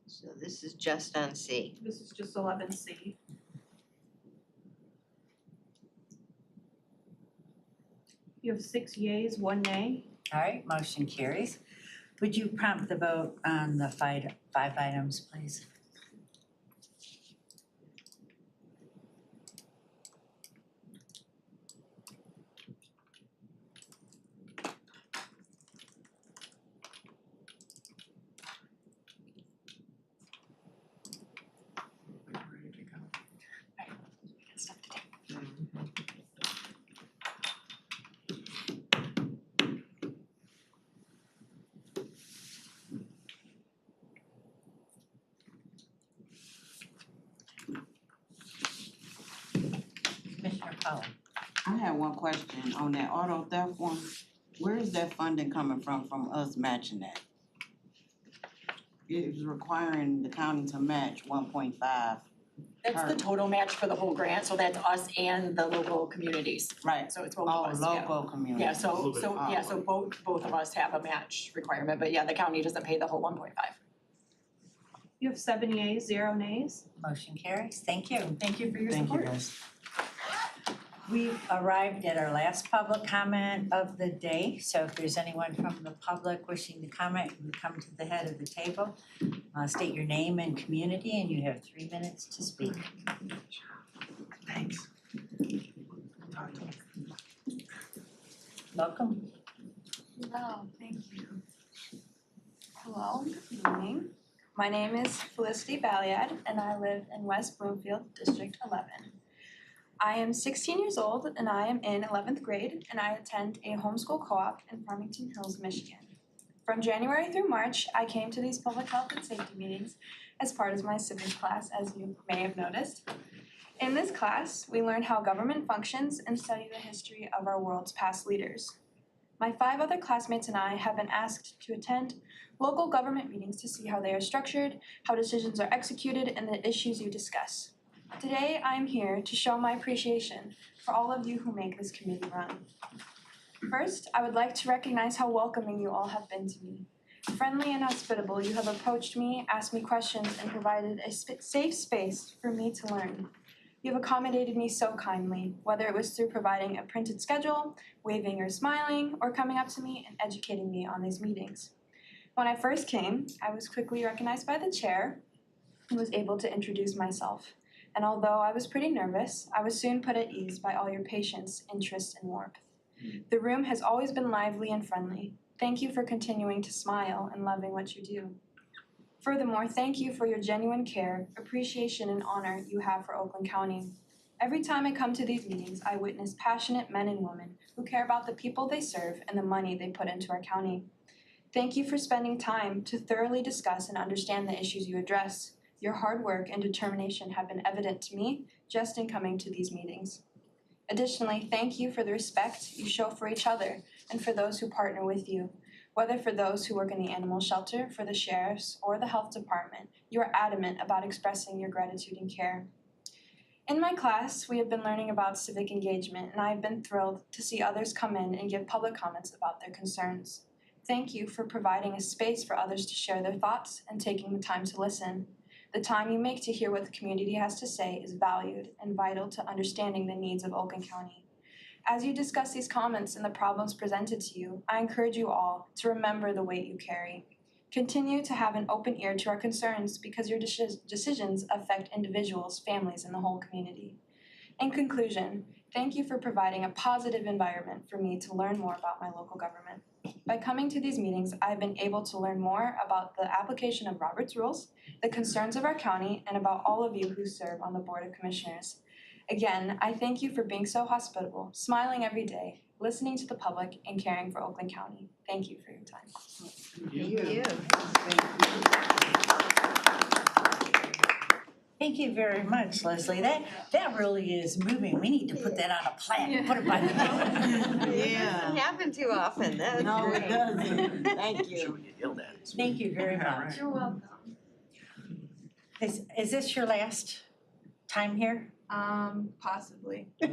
So this is just on C. This is just 11C. You have 6 yeas, 1 nay. All right, motion carries. Would you prompt the vote on the five items, please? Commissioner Powell. I have one question on that auto theft one. Where is that funding coming from us matching that? It was requiring the county to match 1.5. That's the total match for the whole grant, so that's us and the local communities. Right. So it's both of us, yeah. Local community. Yeah, so both of us have a match requirement, but yeah, the county doesn't pay the whole 1.5. You have 7 yeas, 0 nays. Motion carries. Thank you. Thank you for your Thank support. you, guys. We've arrived at our last public comment of the day, so if there's anyone from the public wishing to comment, you can come to the head of the table. State your name and community, and you have 3 minutes to speak. Thanks. Welcome. Hello, thank you. Hello, good evening. My name is Felicity Baliad and I live in West Bloomfield, District 11. I am 16 years old and I am in 11th grade and I attend a homeschool co-op in Farmington Hills, Michigan. From January through March, I came to these public health and safety meetings as part of my civics class, as you may have noticed. In this class, we learn how government functions and study the history of our world's past leaders. My 5 other classmates and I have been asked to attend local government meetings to see how they are structured, how decisions are executed, and the issues you discuss. Today, I am here to show my appreciation for all of you who make this committee run. First, I would like to recognize how welcoming you all have been to me. Friendly and hospitable, you have approached me, asked me questions, and provided a safe space for me to learn. You have accommodated me so kindly, whether it was through providing a printed schedule, waving or smiling, or coming up to me and educating me on these meetings. When I first came, I was quickly recognized by the chair and was able to introduce myself. And although I was pretty nervous, I was soon put at ease by all your patience, interest, and warmth. The room has always been lively and friendly. Thank you for continuing to smile and loving what you do. Furthermore, thank you for your genuine care, appreciation, and honor you have for Oakland County. Every time I come to these meetings, I witness passionate men and women who care about the people they serve and the money they put into our county. Thank you for spending time to thoroughly discuss and understand the issues you address. Your hard work and determination have been evident to me just in coming to these meetings. Additionally, thank you for the respect you show for each other and for those who partner with you. Whether for those who work in the animal shelter, for the sheriffs, or the health department, you are adamant about expressing your gratitude and care. In my class, we have been learning about civic engagement, and I have been thrilled to see others come in and give public comments about their concerns. Thank you for providing a space for others to share their thoughts and taking the time to listen. The time you make to hear what the community has to say is valued and vital to understanding the needs of Oakland County. As you discuss these comments and the problems presented to you, I encourage you all to remember the weight you carry. Continue to have an open ear to our concerns because your decisions affect individuals, families, and the whole community. In conclusion, thank you for providing a positive environment for me to learn more about my local government. By coming to these meetings, I've been able to learn more about the application of Robert's Rules, the concerns of our county, and about all of you who serve on the Board of Commissioners. Again, I thank you for being so hospitable, smiling every day, listening to the public, and caring for Oakland County. Thank you for your time. Thank you very much, Leslie. That really is moving. We need to put that on a plaque, put it by the. Doesn't happen too often, that's No, great. it doesn't. Thank you. Should we get yelled at? Thank you very much. You're welcome. Is this your last time here? Possibly. Well,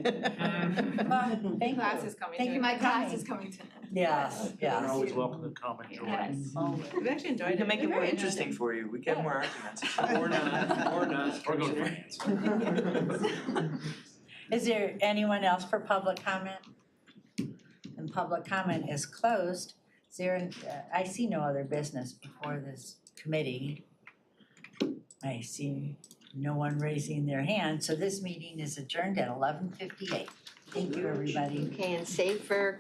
thank you. Class is coming Thank to you an for end. My class coming. is coming to an end. Yes, You're yes. always welcome to come and join. Yes. We've actually enjoyed it. We can make it more interesting for you. We get more arguments. Or not, or not. Or go to France. Is there anyone else for public comment? And public comment is closed. Is there, I see no other business before this committee. I see no one raising their hand, so this meeting is adjourned at 11:58. Thank you, everybody. Okay, and safer